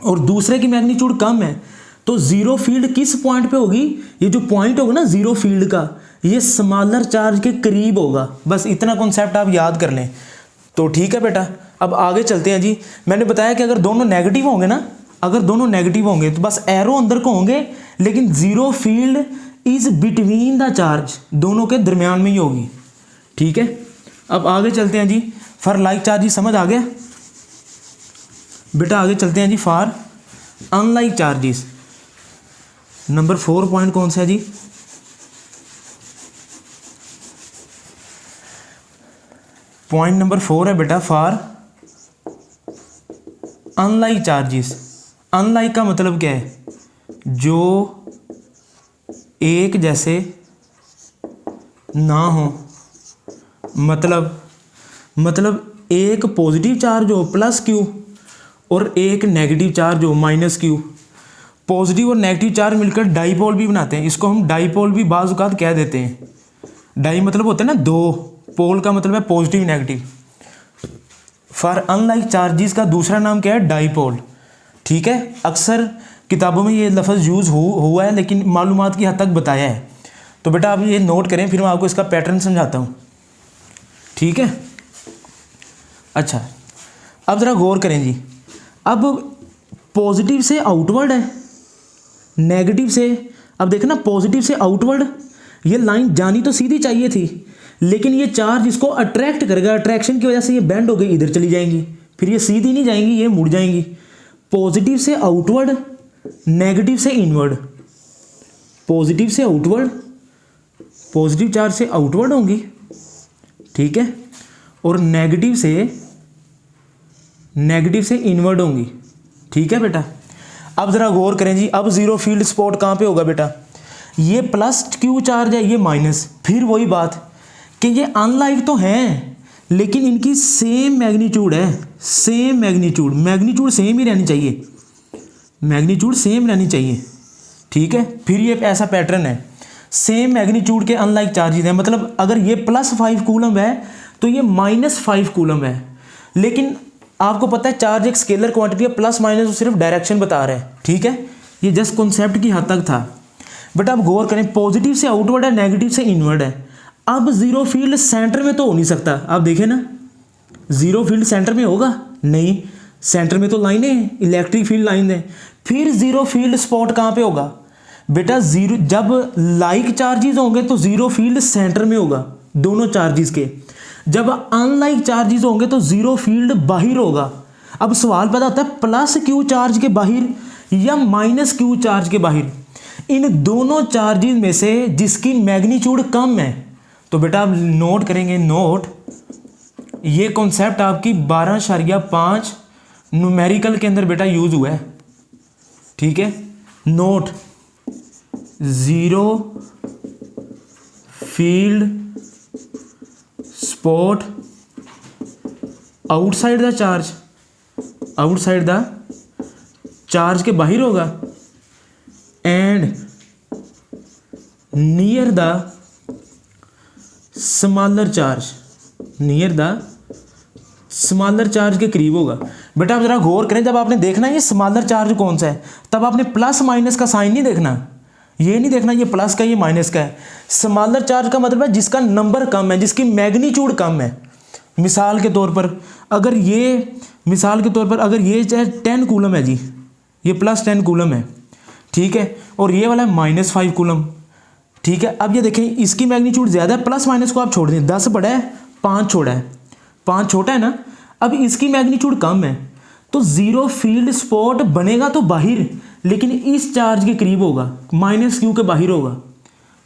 और दूसरे की मैग्नीट्यूड कम है तो जीरो फील्ड किस पॉइंट पे होगी, ये जो पॉइंट होगा ना जीरो फील्ड का, ये स्मॉलर चार्ज के करीब होगा। बस इतना कॉन्सेप्ट आप याद कर लें तो ठीक है बेटा। अब आगे चलते हैं जी। मैंने बताया कि अगर दोनों नेगेटिव होंगे ना, अगर दोनों नेगेटिव होंगे तो बस एरो अंदर को होंगे, लेकिन zero field is between the charge, दोनों के दरमियान में ही होगी। ठीक है, अब आगे चलते हैं जी। फॉर लाइक चार्जेस समझ आ गया बेटा। आगे चलते हैं जी for unlike charges. Number 4 point कौन सा है जी, पॉइंट नंबर 4 है बेटा फॉर अनलाइक चार्जेस। अनलाइक का मतलब क्या है, जो एक जैसे ना हो, मतलब एक पॉजिटिव चार्ज हो प्लस क्यू और एक नेगेटिव चार्ज हो माइनस क्यू। पॉजिटिव और नेगेटिव चार्ज मिलकर डाईपोल भी बनाते हैं, इसको हम डाईपोल भी बाज़ औक़ात कह देते हैं। डाई मतलब होता है ना दो, पोल का मतलब है positive negative. For unlike charges का दूसरा नाम क्या है, डाईपोल। ठीक है, अक्सर किताबों में ये लफ्ज़ यूज़ हुआ है, लेकिन मालूमात की हद तक बताया है। तो बेटा आप ये नोट करें, फिर मैं आपको इसका पैटर्न समझाता हूँ। ठीक है, अच्छा अब ज़रा गौर करें जी। अब पॉजिटिव से आउटवर्ड है, नेगेटिव से, अब देखना पॉजिटिव से आउटवर्ड, ये लाइन जानी तो सीधी चाहिए थी, लेकिन ये चार्ज इसको अट्रैक्ट करेगा, अट्रैक्शन की वजह से ये बेंड हो गई, इधर चली जाएंगी, फिर ये सीधी नहीं जाएंगी, ये मुड़ जाएंगी। पॉजिटिव से आउटवर्ड, नेगेटिव से इनवर्ड, पॉजिटिव से आउटवर्ड, पॉजिटिव चार्ज से आउटवर्ड होंगी, ठीक है, और नेगेटिव से इनवर्ड होंगी, ठीक है बेटा। अब ज़रा गौर करें जी, अब जीरो फील्ड स्पॉट कहाँ पे होगा बेटा, ये प्लस क्यू चार्ज है, ये माइनस, फिर वही बात कि ये अनलाइक तो हैं लेकिन इनकी सेम मैग्नीट्यूड है, सेम मैग्नीट्यूड सेम ही रहनी चाहिए, मैग्नीट्यूड सेम रहनी चाहिए, ठीक है। फिर ये ऐसा पैटर्न है, सेम मैग्नीट्यूड के अनलाइक चार्जेस हैं, मतलब अगर ये +5 कूलम है तो ये -5 कूलम है, लेकिन आपको पता है चार्ज एक स्केलर क्वांटिटी है, प्लस माइनस तो सिर्फ डायरेक्शन बता रहे हैं, ठीक है। ये जस्ट कॉन्सेप्ट की हद तक था। बट अब गौर करें, पॉजिटिव से आउटवर्ड है, नेगेटिव से इनवर्ड है। अब जीरो फील्ड सेंटर में तो हो नहीं सकता, आप देखें ना, जीरो फील्ड सेंटर में होगा नहीं, सेंटर में तो लाइनें हैं, इलेक्ट्रिक फील्ड लाइन है। फिर जीरो फील्ड स्पॉट कहाँ पे होगा बेटा, जीरो, जब लाइक चार्जेस होंगे तो जीरो फील्ड सेंटर में होगा दोनों चार्जेस के, जब अनलाइक चार्जेस होंगे तो जीरो फील्ड बाहर होगा। अब सवाल पैदा होता है प्लस क्यू चार्ज के बाहर या माइनस क्यू चार्ज के बाहर, इन दोनों चार्जेस में से जिसकी मैग्नीट्यूड कम है। तो बेटा आप नोट करेंगे, नोट, ये कॉन्सेप्ट आपकी 12.5 न्यूमेरिकल के अंदर बेटा यूज हुआ है, ठीक है। Note, zero field spot outside the charge, outside the charge के बाहर होगा, and near the smaller charge, near the smaller charge के करीब होगा। बेटा आप जरा गौर करें, जब आपने देखना ये स्मॉलर चार्ज कौन सा है, तब आपने प्लस माइनस का साइन नहीं देखना, ये नहीं देखना ये प्लस का ये माइनस का है। स्मॉलर चार्ज का मतलब है जिसका नंबर कम है, जिसकी मैग्नीट्यूड कम है। मिसाल के तौर पर अगर ये, मिसाल के तौर पर अगर ये चाहे 10 कूलम है जी, ये +10 कूलम है, ठीक है, और ये वाला है -5 कूलम, ठीक है। अब ये देखें इसकी मैग्नीट्यूड ज़्यादा है, प्लस माइनस को आप छोड़ दें, 10 बड़ा है 5 छोटा है, 5 छोटा है ना, अब इसकी मैग्नीट्यूड कम है, तो जीरो फील्ड स्पॉट बनेगा तो बाहर, लेकिन इस चार्ज के करीब होगा, -q के बाहर होगा,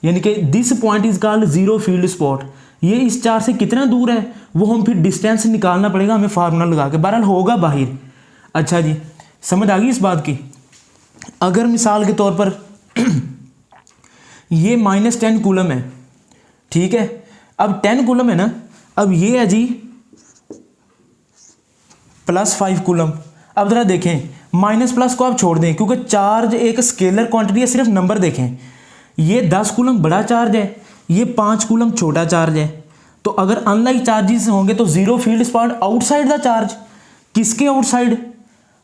यानी कि this point is called zero field spot. ये इस चार्ज से कितना दूर है वो हम फिर डिस्टेंस निकालना पड़ेगा हमें फार्मूला लगा के, बहरहाल होगा बाहर। अच्छा जी, समझ आ गई इस बात की। अगर मिसाल के तौर पर ये -10 कूलम है, ठीक है, अब 10 कूलम है ना, अब ये है जी +5 कूलम। अब ज़रा देखें, माइनस प्लस को आप छोड़ दें क्योंकि चार्ज एक स्केलर क्वांटिटी है, सिर्फ नंबर देखें, ये 10 कूलम बड़ा चार्ज है, ये 5 कूलम छोटा चार्ज है। तो अगर अनलाइक चार्जेस होंगे तो zero field spot outside the charge, किसके आउटसाइड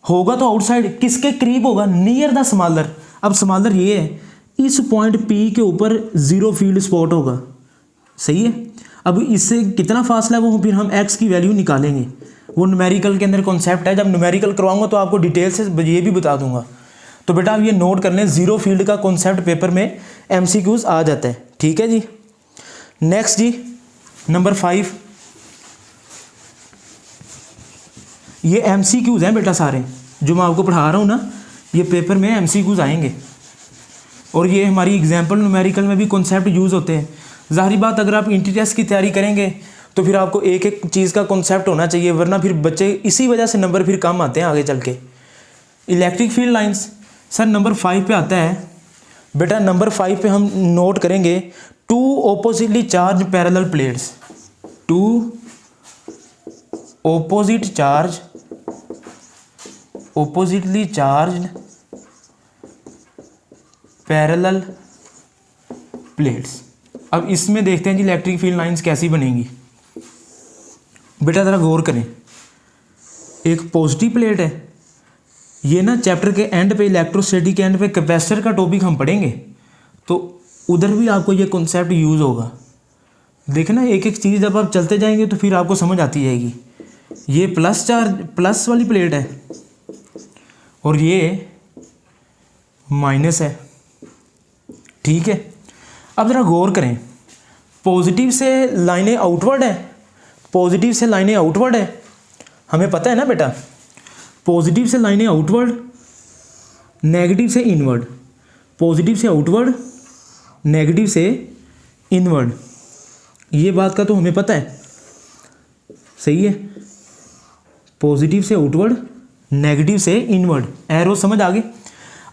होगा, तो आउटसाइड किसके करीब होगा, नियर द स्मॉलर। अब स्मॉलर ये है, इस पॉइंट P के ऊपर जीरो फील्ड स्पॉट होगा, सही है। अब इससे कितना फासला है वो फिर हम x की वैल्यू निकालेंगे, वो न्यूमेरिकल के अंदर कॉन्सेप्ट है, जब न्यूमेरिकल करवाऊंगा तो आपको डिटेल से ये भी बता दूंगा। तो बेटा आप ये नोट कर लें, जीरो फील्ड का कॉन्सेप्ट पेपर में MCQs आ जाता है, ठीक है जी। नेक्स्ट जी नंबर 5, ये MCQs हैं बेटा सारे जो मैं आपको पढ़ा रहा हूँ ना, ये पेपर में MCQs आएंगे, और ये हमारी एग्जाम्पल न्यूमेरिकल में भी कॉन्सेप्ट यूज़ होते हैं। ज़ाहिर बात अगर आप इंट्री टेस्ट की तैयारी करेंगे तो फिर आपको एक एक चीज़ का कॉन्सेप्ट होना चाहिए, वरना फिर बच्चे इसी वजह से नंबर फिर कम आते हैं आगे चल के। Electric field lines sir number 5 पे आता है बेटा। नंबर 5 पे हम नोट करेंगे 2 oppositely charge parallel plates, 2 oppositely charge parallel plates. अब इसमें देखते हैं जी इलेक्ट्रिक फील्ड लाइंस कैसी बनेंगी। बेटा ज़रा गौर करें, एक पॉजिटिव प्लेट है, ये ना चैप्टर के एंड पे, इलेक्ट्रोस्टैटिक के एंड पे कैपेसिटर का टॉपिक हम पढ़ेंगे, तो उधर भी आपको ये कॉन्सेप्ट यूज़ होगा। देखना एक एक चीज़ जब आप चलते जाएंगे तो फिर आपको समझ आती जाएगी। ये प्लस चार्ज, प्लस वाली प्लेट है, और ये माइनस है, ठीक है। अब ज़रा गौर करें, पॉजिटिव से लाइनें आउटवर्ड है, पॉजिटिव से लाइनें आउटवर्ड है, हमें पता है ना बेटा, पॉजिटिव से लाइनें आउटवर्ड, नेगेटिव से इनवर्ड, पॉजिटिव से आउटवर्ड, नेगेटिव से इनवर्ड, ये बात का तो हमें पता है, सही है। पॉजिटिव से आउटवर्ड, नेगेटिव से इनवर्ड, एरो समझ आ गए।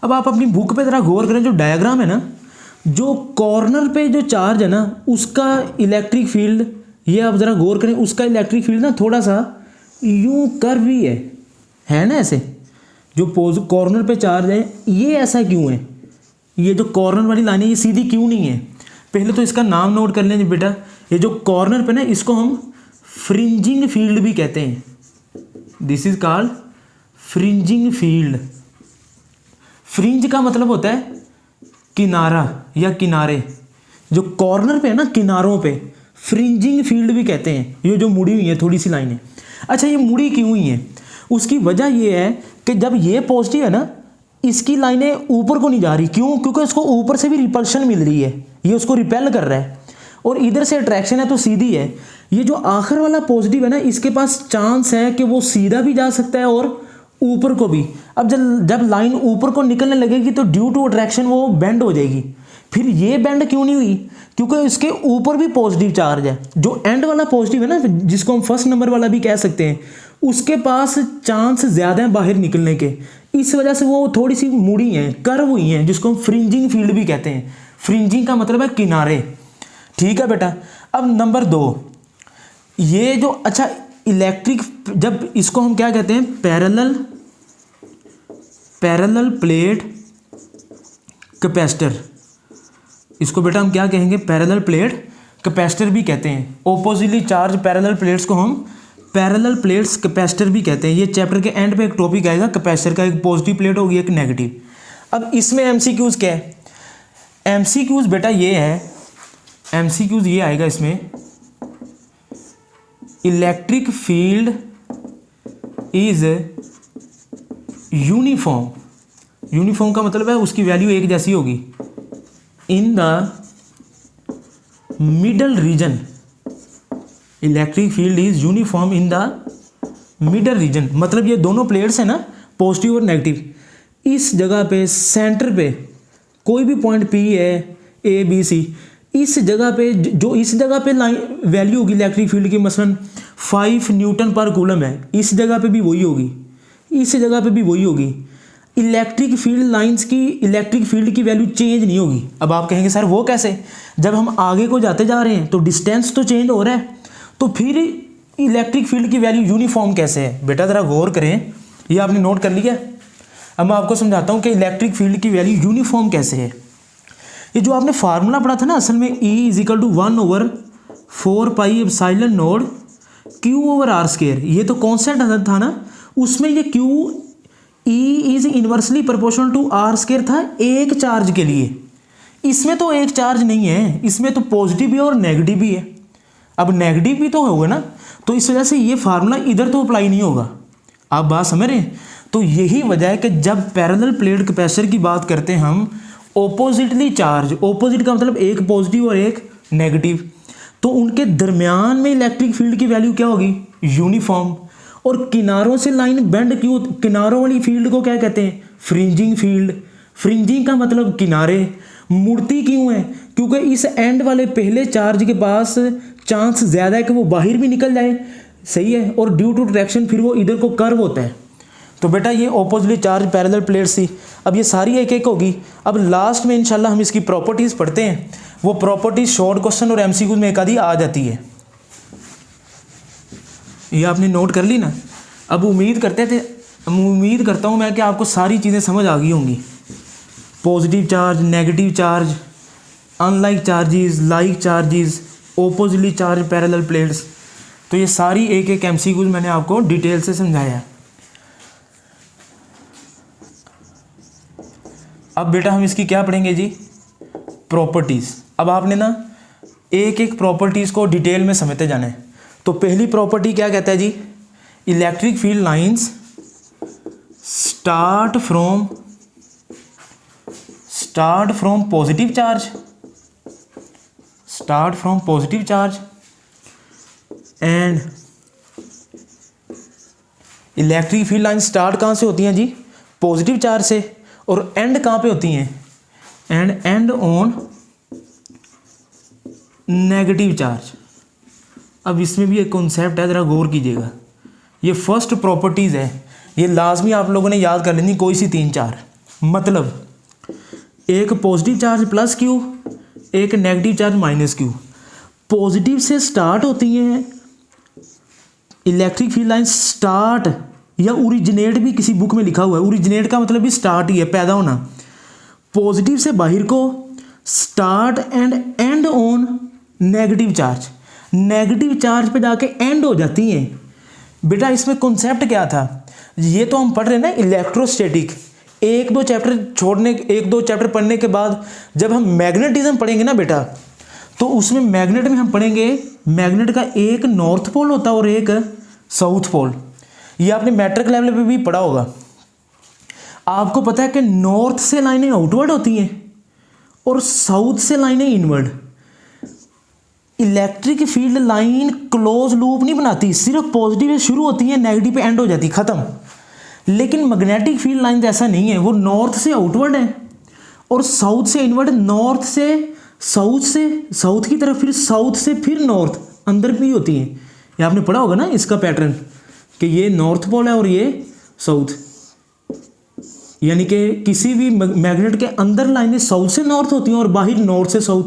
अब आप अपनी बुक पे ज़रा गौर करें, जो डायग्राम है ना, जो कॉर्नर पे जो चार्ज है ना उसका इलेक्ट्रिक फील्ड, ये आप ज़रा गौर करें, उसका इलेक्ट्रिक फील्ड ना थोड़ा सा यूं कर्व ही है ना, ऐसे जो कॉर्नर पे चार्ज है ये ऐसा क्यों है, ये जो कॉर्नर वाली लाइन है ये सीधी क्यों नहीं है। पहले तो इसका नाम नोट कर लें बेटा, ये जो कॉर्नर पे ना इसको हम फ्रिंजिंग फील्ड भी कहते हैं, this is called fringing field. Fringe का मतलब होता है किनारा या किनारे, जो कॉर्नर पे है ना किनारों पे, फ्रिंजिंग फील्ड भी कहते हैं। ये जो मुड़ी हुई है थोड़ी सी लाइनें, अच्छा ये मुड़ी क्यों हुई है, उसकी वजह ये है कि जब ये पॉजिटिव है ना, इसकी लाइनें ऊपर को नहीं जा रही, क्यों, क्योंकि उसको ऊपर से भी रिपल्शन मिल रही है, ये उसको रिपेल कर रहा है, और इधर से अट्रैक्शन है तो सीधी है। ये जो आखिर वाला पॉजिटिव है ना, इसके पास चांस है कि वो सीधा भी जा सकता है और ऊपर को भी। अब जब लाइन ऊपर को निकलने लगेगी तो ड्यू टू अट्रैक्शन वो बेंड हो जाएगी। फिर ये बेंड क्यों नहीं हुई, क्योंकि इसके ऊपर भी पॉजिटिव चार्ज है, जो एंड वाला पॉजिटिव है ना, जिसको हम फर्स्ट नंबर वाला भी कह सकते हैं, उसके पास चांस ज़्यादा है बाहर निकलने के, इस वजह से वो थोड़ी सी मुड़ी हैं, कर्व हुई हैं, जिसको हम फ्रिंजिंग फील्ड भी कहते हैं। फ्रिंजिंग का मतलब है किनारे, ठीक है बेटा। अब नंबर 2, ये जो अच्छा इलेक्ट्रिक, जब इसको हम क्या कहते हैं, पैरेलल प्लेट कैपेसिटर, इसको बेटा हम क्या कहेंगे, पैरेलल प्लेट कैपेसिटर भी कहते हैं। ओपोजिटली चार्ज पैरेलल प्लेट्स को हम पैरेलल प्लेट्स कैपेसिटर भी कहते हैं। ये चैप्टर के एंड पे एक टॉपिक आएगा कैपेसिटर का, एक पॉजिटिव प्लेट होगी एक नेगेटिव। अब इसमें एमसीक्यूज क्या है, एमसीक्यूज बेटा ये है, एमसीक्यूज ये आएगा इसमें, electric field is uniform, uniform का मतलब है उसकी वैल्यू एक जैसी होगी, in the middle region, electric field is uniform in the middle region, मतलब ये दोनों प्लेट्स हैं ना, पॉजिटिव और नेगेटिव, इस जगह पे सेंटर पे कोई भी पॉइंट पी है, ए बी सी, इस जगह पे जो इस जगह पे लाइन वैल्यू होगी इलेक्ट्रिक फील्ड की, मसलन 5 न्यूटन पर कूलम है, इस जगह पे भी वही होगी, इस जगह पे भी वही होगी। इलेक्ट्रिक फील्ड लाइंस की इलेक्ट्रिक फील्ड की वैल्यू चेंज नहीं होगी। अब आप कहेंगे सर वो कैसे, जब हम आगे को जाते जा रहे हैं तो डिस्टेंस तो चेंज हो रहा है, तो फिर इलेक्ट्रिक फील्ड की वैल्यू यूनिफॉर्म कैसे है। बेटा ज़रा गौर करें, ये आपने नोट कर लिया। अब मैं आपको समझाता हूँ कि इलेक्ट्रिक फील्ड की वैल्यू यूनिफॉर्म कैसे है। ये जो आपने फार्मूला पढ़ा था ना, असल में E = 1/4πε0 Q/r², ये तो कॉन्स्टेंट था ना, उसमें ये Q E is inversely proportional to r² था एक चार्ज के लिए। इसमें तो एक चार्ज नहीं है, इसमें तो पॉजिटिव भी और नेगेटिव भी है। अब नेगेटिव भी तो होगा ना, तो इस वजह से ये फार्मूला इधर तो अप्लाई नहीं होगा। आप बात समझ रहे हैं। तो यही वजह है कि जब पैरेलल प्लेट कैपेसिटर की बात करते हैं हम, ओपोजिटली चार्ज, ओपोजिट का मतलब एक पॉजिटिव और एक नेगेटिव, तो उनके दरमियान में इलेक्ट्रिक फील्ड की वैल्यू क्या होगी, यूनिफॉर्म। और किनारों से लाइन बेंड क्यों, किनारों वाली फील्ड को क्या कहते हैं, फ्रिंजिंग फील्ड। फ्रिंजिंग का मतलब किनारे। मुड़ती क्यों है, क्योंकि इस एंड वाले पहले चार्ज के पास चांस ज़्यादा है कि वो बाहर भी निकल जाए, सही है, और ड्यू टू ट्रैक्शन फिर वो इधर को कर्व होता है। तो बेटा ये ऑपोजिटली चार्ज पैरेलल प्लेट्स थी। अब ये सारी एक एक होगी। अब लास्ट में इंशाल्लाह हम इसकी प्रॉपर्टीज़ पढ़ते हैं। वो प्रॉपर्टीज शॉर्ट क्वेश्चन और एमसीक्यूज में एक आधी आ जाती है, ये आपने नोट कर ली ना। अब उम्मीद करता हूँ मैं कि आपको सारी चीज़ें समझ आ गई होंगी। Positive charge, negative charge, unlike charges, like charges, oppositely charge parallel plates, तो ये सारी एक एक एमसीक्यूज मैंने आपको डिटेल से समझाया है। अब बेटा हम इसकी क्या पढ़ेंगे जी, प्रॉपर्टीज़। अब आपने ना एक एक प्रॉपर्टीज़ को डिटेल में समझते जाना है। तो पहली प्रॉपर्टी क्या कहता है जी, electric field lines start from positive charge and electric field line start कहाँ से होती हैं जी? पॉजिटिव चार्ज से, और एंड कहाँ पे होती हैं? And on negative charge. अब इसमें भी एक कॉन्सेप्ट है, ज़रा गौर कीजिएगा। ये फर्स्ट प्रॉपर्टीज़ है, ये लाजमी आप लोगों ने याद कर लेनी, कोई सी 3-4। मतलब एक पॉजिटिव चार्ज प्लस क्यू, एक negative charge minus Q. Positive से स्टार्ट होती हैं इलेक्ट्रिक फील्ड लाइन, स्टार्ट या ओरिजिनेट भी किसी बुक में लिखा हुआ है। ओरिजिनेट का मतलब भी स्टार्ट ही है, पैदा होना। पॉजिटिव से बाहर को start and on negative charge, negative charge पे जाके एंड हो जाती हैं। बेटा इसमें कॉन्सेप्ट क्या था? ये तो हम पढ़ रहे हैं ना इलेक्ट्रोस्टैटिक। एक दो चैप्टर पढ़ने के बाद जब हम मैग्नेटिज्म पढ़ेंगे ना बेटा, तो उसमें मैग्नेट में हम पढ़ेंगे मैग्नेट का एक नॉर्थ पोल होता है और एक साउथ पोल। ये आपने मैट्रिक लेवल पे भी पढ़ा होगा। आपको पता है कि नॉर्थ से लाइनें आउटवर्ड होती हैं और साउथ से लाइनें inward. Electric field line close loop नहीं बनाती, सिर्फ पॉजिटिव से शुरू होती है, नेगेटिव पे एंड हो जाती, खत्म। लेकिन मैग्नेटिक फील्ड लाइन ऐसा नहीं है, वो नॉर्थ से आउटवर्ड है और साउथ से इनवर्ड। नॉर्थ से साउथ की तरफ, फिर साउथ से फिर नॉर्थ, अंदर भी होती हैं। ये आपने पढ़ा होगा ना इसका पैटर्न, कि ये नॉर्थ पोल है और ये साउथ। यानी कि किसी भी मैग्नेट के अंदर लाइनें साउथ से नॉर्थ होती हैं और बाहर नॉर्थ से साउथ।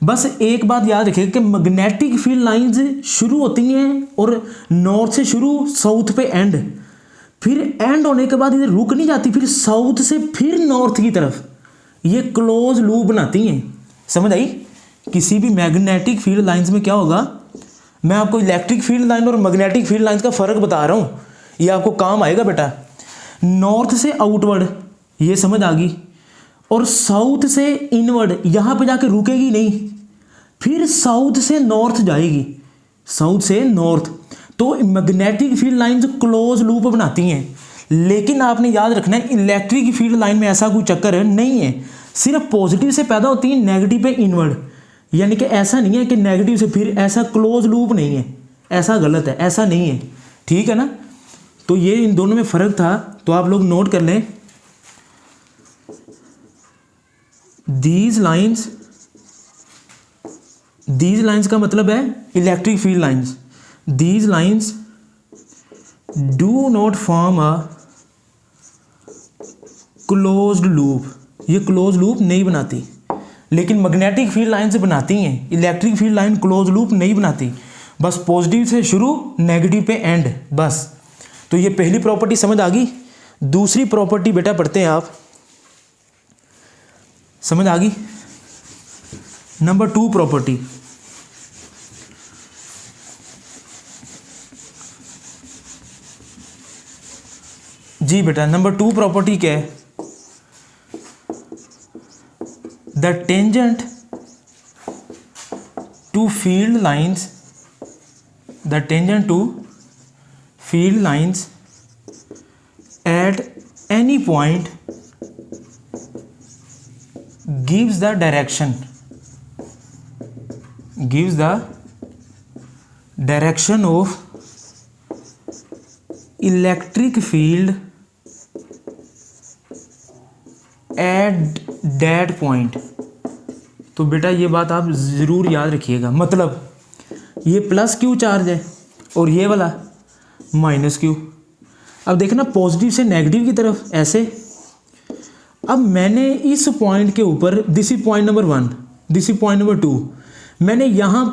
बस एक बात याद रखिएगा कि मैग्नेटिक फील्ड लाइंस शुरू होती हैं और नॉर्थ से शुरू, साउथ पे एंड, फिर एंड होने के बाद इधर रुक नहीं जाती, फिर साउथ से फिर नॉर्थ की तरफ ये क्लोज लूप बनाती हैं। समझ आई? किसी भी मैग्नेटिक फील्ड लाइंस में क्या होगा, मैं आपको इलेक्ट्रिक फील्ड लाइन और मैग्नेटिक फील्ड लाइंस का फ़र्क बता रहा हूँ, ये आपको काम आएगा बेटा। नॉर्थ से आउटवर्ड, ये समझ आ गई, और साउथ से इनवर्ड, यहाँ पे जाके रुकेगी नहीं, फिर साउथ से नॉर्थ जाएगी, साउथ से नॉर्थ। तो magnetic field lines close loop बनाती हैं। लेकिन आपने याद रखना है इलेक्ट्रिक फील्ड लाइन में ऐसा कोई चक्कर नहीं है, सिर्फ पॉजिटिव से पैदा होती है, नेगेटिव पे इनवर्ड। यानी कि ऐसा नहीं है कि नेगेटिव से फिर, ऐसा क्लोज लूप नहीं है, ऐसा गलत है, ऐसा नहीं है। ठीक है ना? तो ये इन दोनों में फ़र्क था, तो आप लोग नोट कर लें। दीज लाइंस का मतलब है electric field lines. These lines do not form a closed loop, ये क्लोज लूप नहीं बनाती। लेकिन मैग्नेटिक फील्ड लाइन से बनाती हैं। Electric field line close loop नहीं बनाती, बस पॉजिटिव से शुरू, नेगेटिव पे एंड, बस। तो ये पहली प्रॉपर्टी समझ आ गई। दूसरी प्रॉपर्टी बेटा पढ़ते हैं आप, समझ आ गई? नंबर 2 प्रॉपर्टी, जी बेटा नंबर 2 प्रॉपर्टी क्या है? The tangent to field lines, the tangent to field lines at any point gives the direction of electric field at that point। तो बेटा ये बात आप ज़रूर याद रखिएगा। मतलब ये प्लस क्यू चार्ज है और ये वाला माइनस क्यू। अब देखना पॉजिटिव से नेगेटिव की तरफ ऐसे। अब मैंने इस पॉइंट के ऊपर, this is point number 1, this is point number 2, मैंने यहाँ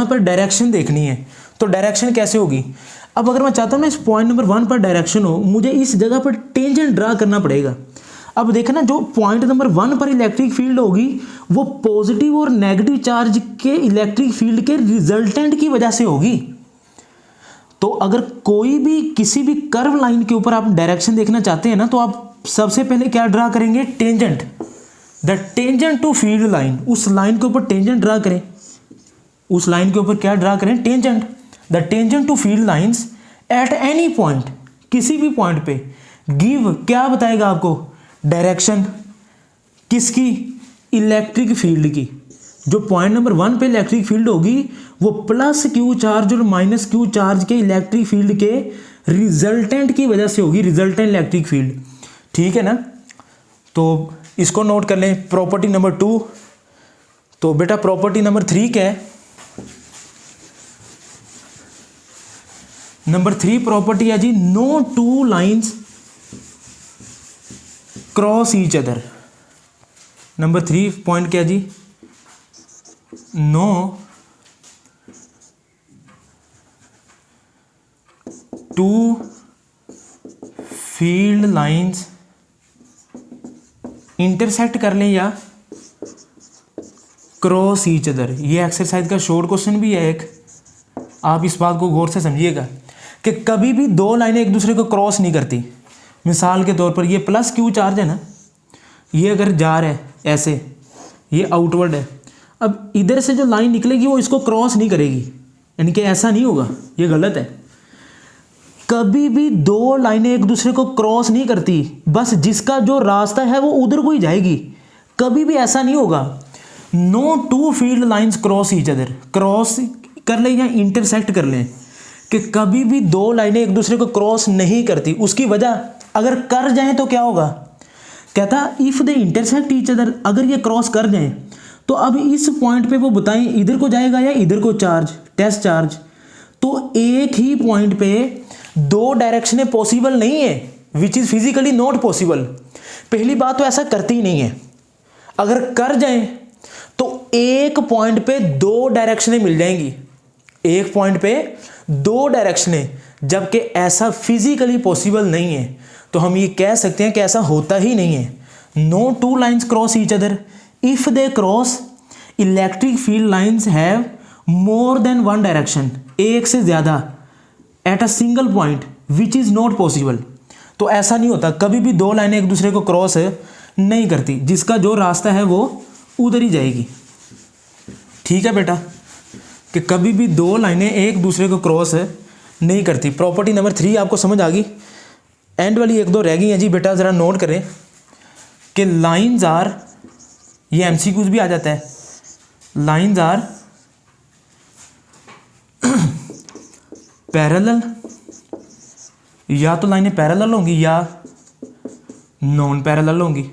पर डायरेक्शन देखनी है। तो डायरेक्शन कैसे होगी? अब अगर मैं चाहता हूँ ना इस पॉइंट नंबर 1 पर डायरेक्शन हो, मुझे इस जगह पर टेंजेंट ड्रा करना पड़ेगा। अब देखना जो पॉइंट नंबर 1 पर इलेक्ट्रिक फील्ड होगी वो पॉजिटिव और नेगेटिव चार्ज के इलेक्ट्रिक फील्ड के रिजल्टेंट की वजह से होगी। तो अगर कोई भी किसी भी कर्व लाइन के ऊपर आप डायरेक्शन देखना चाहते हैं ना, तो आप सबसे पहले क्या ड्रा करेंगे? Tangent, the tangent to field line. उस लाइन के ऊपर टेंजेंट ड्रा करें, उस लाइन के ऊपर क्या ड्रा करें? Tangent. The tangent to field lines at any point, किसी भी पॉइंट पे गिव क्या बताएगा आपको, डायरेक्शन किसकी, इलेक्ट्रिक फील्ड की। जो पॉइंट नंबर 1 पे इलेक्ट्रिक फील्ड होगी वो प्लस क्यू चार्ज और माइनस क्यू चार्ज के इलेक्ट्रिक फील्ड के रिजल्टेंट की वजह से होगी, रिजल्टेंट इलेक्ट्रिक फील्ड। ठीक है ना, तो इसको नोट कर लें। प्रॉपर्टी नंबर 2, तो बेटा प्रॉपर्टी नंबर 3 क्या है, नंबर 3 प्रॉपर्टी है जी, no two lines cross each other. Number 3 point क्या जी, no two field lines intersect कर लें या क्रॉस ईच अदर। ये एक्सरसाइज का शॉर्ट क्वेश्चन भी है एक, आप इस बात को गौर से समझिएगा कि कभी भी दो लाइनें एक दूसरे को क्रॉस नहीं करती। मिसाल के तौर पर ये प्लस क्यू चार्ज है ना, ये अगर जा रहा है ऐसे, ये आउटवर्ड है, अब इधर से जो लाइन निकलेगी वो इसको क्रॉस नहीं करेगी, यानी कि ऐसा नहीं होगा, ये गलत है। कभी भी दो लाइनें एक दूसरे को क्रॉस नहीं करती, बस जिसका जो रास्ता है वो उधर को ही जाएगी, कभी भी ऐसा नहीं होगा। No two field lines cross each other, cross कर लें या इंटरसेक्ट कर लें, कि कभी भी दो लाइनें एक दूसरे को क्रॉस नहीं करती। उसकी वजह अगर कर जाएं तो क्या होगा, कहता if they intersect each other, अगर ये क्रॉस कर जाएं तो अब इस पॉइंट पे वो बताएं इधर को जाएगा या इधर को चार्ज, टेस्ट चार्ज। तो एक ही पॉइंट पे दो डायरेक्शनें पॉसिबल नहीं है, which is physically not possible. पहली बात तो ऐसा करती ही नहीं है, अगर कर जाएं तो एक पॉइंट पे दो डायरेक्शनें मिल जाएंगी, एक पॉइंट पे दो डायरेक्शनें, जबकि ऐसा फिजिकली पॉसिबल नहीं है। तो हम ये कह सकते हैं कि ऐसा होता ही नहीं है। No two lines cross each other if they cross electric field lines have more than one direction, एक से ज्यादा, at a single point which is not possible. तो ऐसा नहीं होता, कभी भी दो लाइनें एक दूसरे को क्रॉस नहीं करती, जिसका जो रास्ता है वो उधर ही जाएगी। ठीक है बेटा, कि कभी भी दो लाइनें एक दूसरे को क्रॉस नहीं करती। प्रॉपर्टी नंबर 3 आपको समझ आ गई। एंड वाली एक दो रह गई हैं जी बेटा, ज़रा नोट करें कि लाइंस आर, ये एमसीक्यूज भी आ जाता है, लाइंस आर पैरेलल, या तो लाइनें पैरेलल होंगी या नॉन पैरेलल होंगी।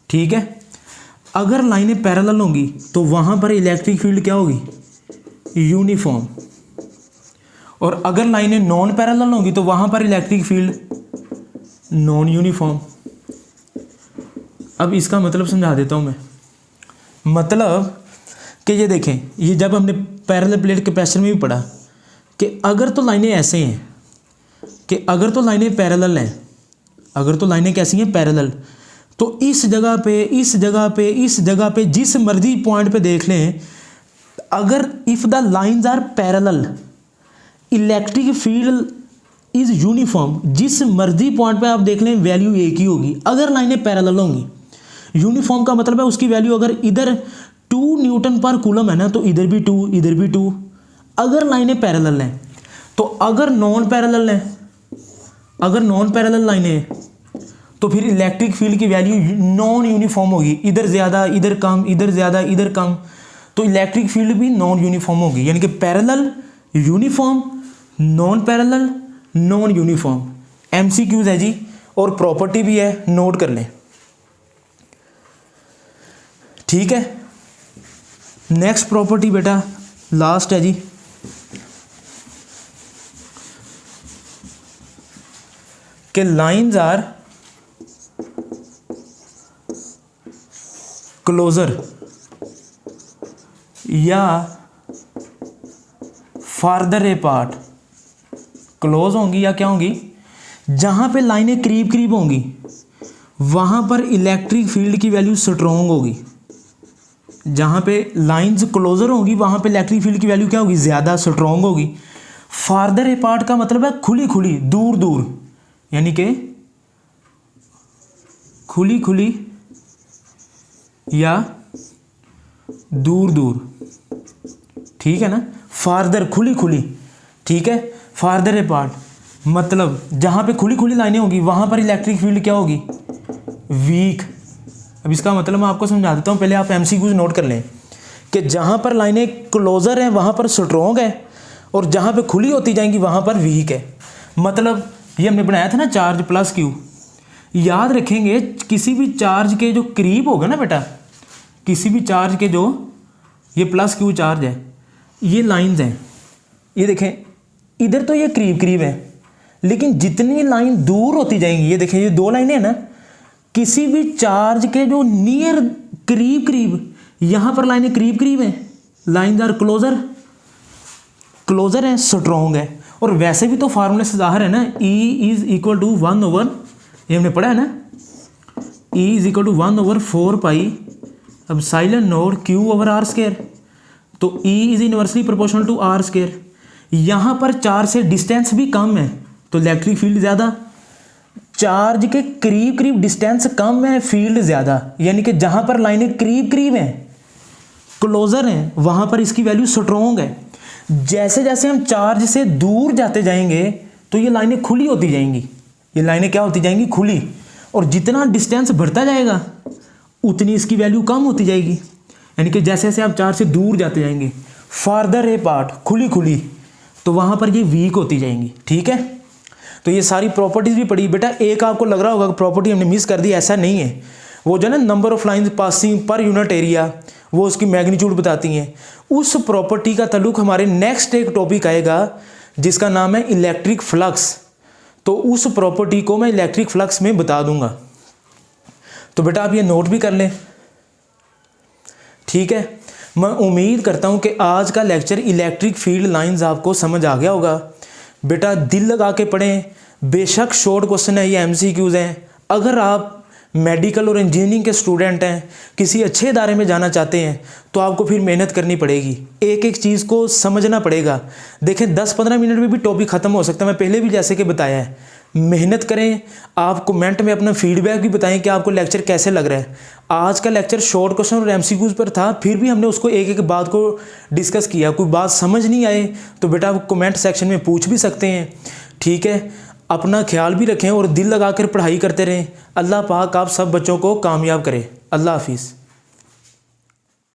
ठीक है, अगर लाइनें पैरेलल होंगी तो वहां पर इलेक्ट्रिक फील्ड क्या होगी, यूनिफॉर्म। और अगर लाइनें नॉन पैरेलल होंगी तो वहां पर इलेक्ट्रिक फील्ड नॉन यूनिफॉर्म। अब इसका मतलब समझा देता हूं मैं। मतलब कि ये देखें, ये जब हमने पैरेलल प्लेट कैपेसिटर में भी पढ़ा कि अगर तो लाइनें ऐसे हैं, कि अगर तो लाइनें पैरेलल हैं, अगर तो लाइनें कैसी हैं, पैरेलल, तो इस जगह पे, इस जगह पे, इस जगह पे, जिस मर्जी पॉइंट पे देख लें, अगर if the lines are parallel electric field is uniform, जिस मर्जी पॉइंट पे आप देख लें वैल्यू एक ही होगी। अगर लाइनें पैरेलल होंगी, यूनिफॉर्म का मतलब है उसकी वैल्यू अगर इधर 2 न्यूटन पर कूलम है ना, तो इधर भी 2, इधर भी 2। अगर लाइनें पैरेलल हैं, तो अगर नॉन पैरेलल हैं, अगर नॉन पैरेलल लाइनें हैं, तो फिर इलेक्ट्रिक फील्ड की वैल्यू नॉन यूनिफॉर्म होगी, इधर ज़्यादा, इधर कम, इधर ज़्यादा, इधर कम, तो इलेक्ट्रिक फील्ड भी नॉन यूनिफॉर्म होगी। यानी कि parallel, uniform, non parallel, non uniform. MCQs है जी, और प्रॉपर्टी भी है, नोट कर लें। ठीक है, नेक्स्ट प्रॉपर्टी बेटा लास्ट है जी, कि लाइंस आर क्लोजर या फार्दर अपार्ट। क्लोज होंगी या क्या होंगी, जहां पे लाइनें करीब करीब होंगी वहां पर इलेक्ट्रिक फील्ड की वैल्यू स्ट्रॉन्ग होगी। जहां पे लाइंस क्लोजर होंगी वहां पे इलेक्ट्रिक फील्ड की वैल्यू क्या होगी, ज्यादा, स्ट्रॉन्ग होगी। फार्दर अपार्ट का मतलब है खुली खुली, दूर दूर, यानी कि खुली खुली या दूर दूर। ठीक है ना, फार्दर खुली खुली, ठीक है, फार्दर अपार्ट। मतलब जहाँ पे खुली खुली लाइनें होगी वहाँ पर इलेक्ट्रिक फील्ड क्या होगी, वीक। अब इसका मतलब मैं आपको समझा देता हूँ, पहले आप एमसीक्यूज नोट कर लें कि जहाँ पर लाइनें क्लोजर हैं वहाँ पर स्ट्रॉन्ग है, और जहाँ पे खुली होती जाएंगी वहाँ पर वीक है। मतलब ये हमने बनाया था ना चार्ज प्लस क्यू, याद रखेंगे किसी भी चार्ज के जो करीब होगा ना बेटा, किसी भी चार्ज के जो ये प्लस क्यू चार्ज है, ये लाइंस हैं, ये देखें इधर तो ये करीब करीब है, लेकिन जितनी लाइन दूर होती जाएंगी, ये देखें ये दो लाइनें हैं ना, किसी भी चार्ज के जो नियर करीब करीब, यहाँ पर लाइनें करीब करीब हैं, लाइन्स आर क्लोजर, क्लोजर है, स्ट्रॉन्ग है। और वैसे भी तो फार्मूले से जाहिर है ना, E इज इक्वल टू 1/, ये हमने पढ़ा है ना, E is equal to 1/4 pi epsilon naught Q/r²। तो E is inversely proportional to r²। यहाँ पर चार्ज से डिस्टेंस भी कम है तो इलेक्ट्रिक फील्ड ज़्यादा, चार्ज के करीब करीब डिस्टेंस कम है, फील्ड ज़्यादा। यानी कि जहाँ पर लाइनें करीब करीब हैं, क्लोजर हैं, वहाँ पर इसकी वैल्यू स्ट्रॉन्ग है। जैसे जैसे हम चार्ज से दूर जाते जाएंगे तो ये लाइनें खुली होती जाएंगी, ये लाइनें क्या होती जाएंगी, खुली। और जितना डिस्टेंस बढ़ता जाएगा उतनी इसकी वैल्यू कम होती जाएगी। यानी कि जैसे जैसे आप चार्ज से दूर जाते जाएंगे, फार्दर ए पार्ट, खुली खुली, तो वहाँ पर ये वीक होती जाएंगी। ठीक है, तो ये सारी प्रॉपर्टीज़ भी पढ़ी बेटा। एक आपको लग रहा होगा कि प्रॉपर्टी हमने मिस कर दी, ऐसा नहीं है। वो जो है ना number of lines passing per unit area, वो उसकी मैग्नीट्यूड बताती हैं। उस प्रॉपर्टी का ताल्लुक हमारे नेक्स्ट एक टॉपिक आएगा जिसका नाम है इलेक्ट्रिक फ्लक्स। तो उस प्रॉपर्टी को मैं इलेक्ट्रिक फ्लक्स में बता दूंगा। तो बेटा आप ये नोट भी कर लें। ठीक है, मैं उम्मीद करता हूं कि आज का लेक्चर इलेक्ट्रिक फील्ड लाइंस आपको समझ आ गया होगा। बेटा दिल लगा के पढ़ें, बेशक शॉर्ट क्वेश्चन है, ये एमसीक्यूज हैं। अगर आप मेडिकल और इंजीनियरिंग के स्टूडेंट हैं, किसी अच्छे इदारे में जाना चाहते हैं, तो आपको फिर मेहनत करनी पड़ेगी, एक एक चीज़ को समझना पड़ेगा। देखें 10-15 मिनट में भी टॉपिक ख़त्म हो सकता है, मैं पहले भी जैसे कि बताया है। मेहनत करें। आप कमेंट में अपना फीडबैक भी बताएं कि आपको लेक्चर कैसे लग रहा है। आज का लेक्चर शॉर्ट क्वेश्चन और एमसीक्यूज पर था, फिर भी हमने उसको एक एक बात को डिस्कस किया। कोई बात समझ नहीं आए तो बेटा आप कमेंट सेक्शन में पूछ भी सकते हैं। ठीक है, अपना ख्याल भी रखें और दिल लगाकर पढ़ाई करते रहें। अल्लाह पाक आप सब बच्चों को कामयाब करे। अल्लाह हाफिज़।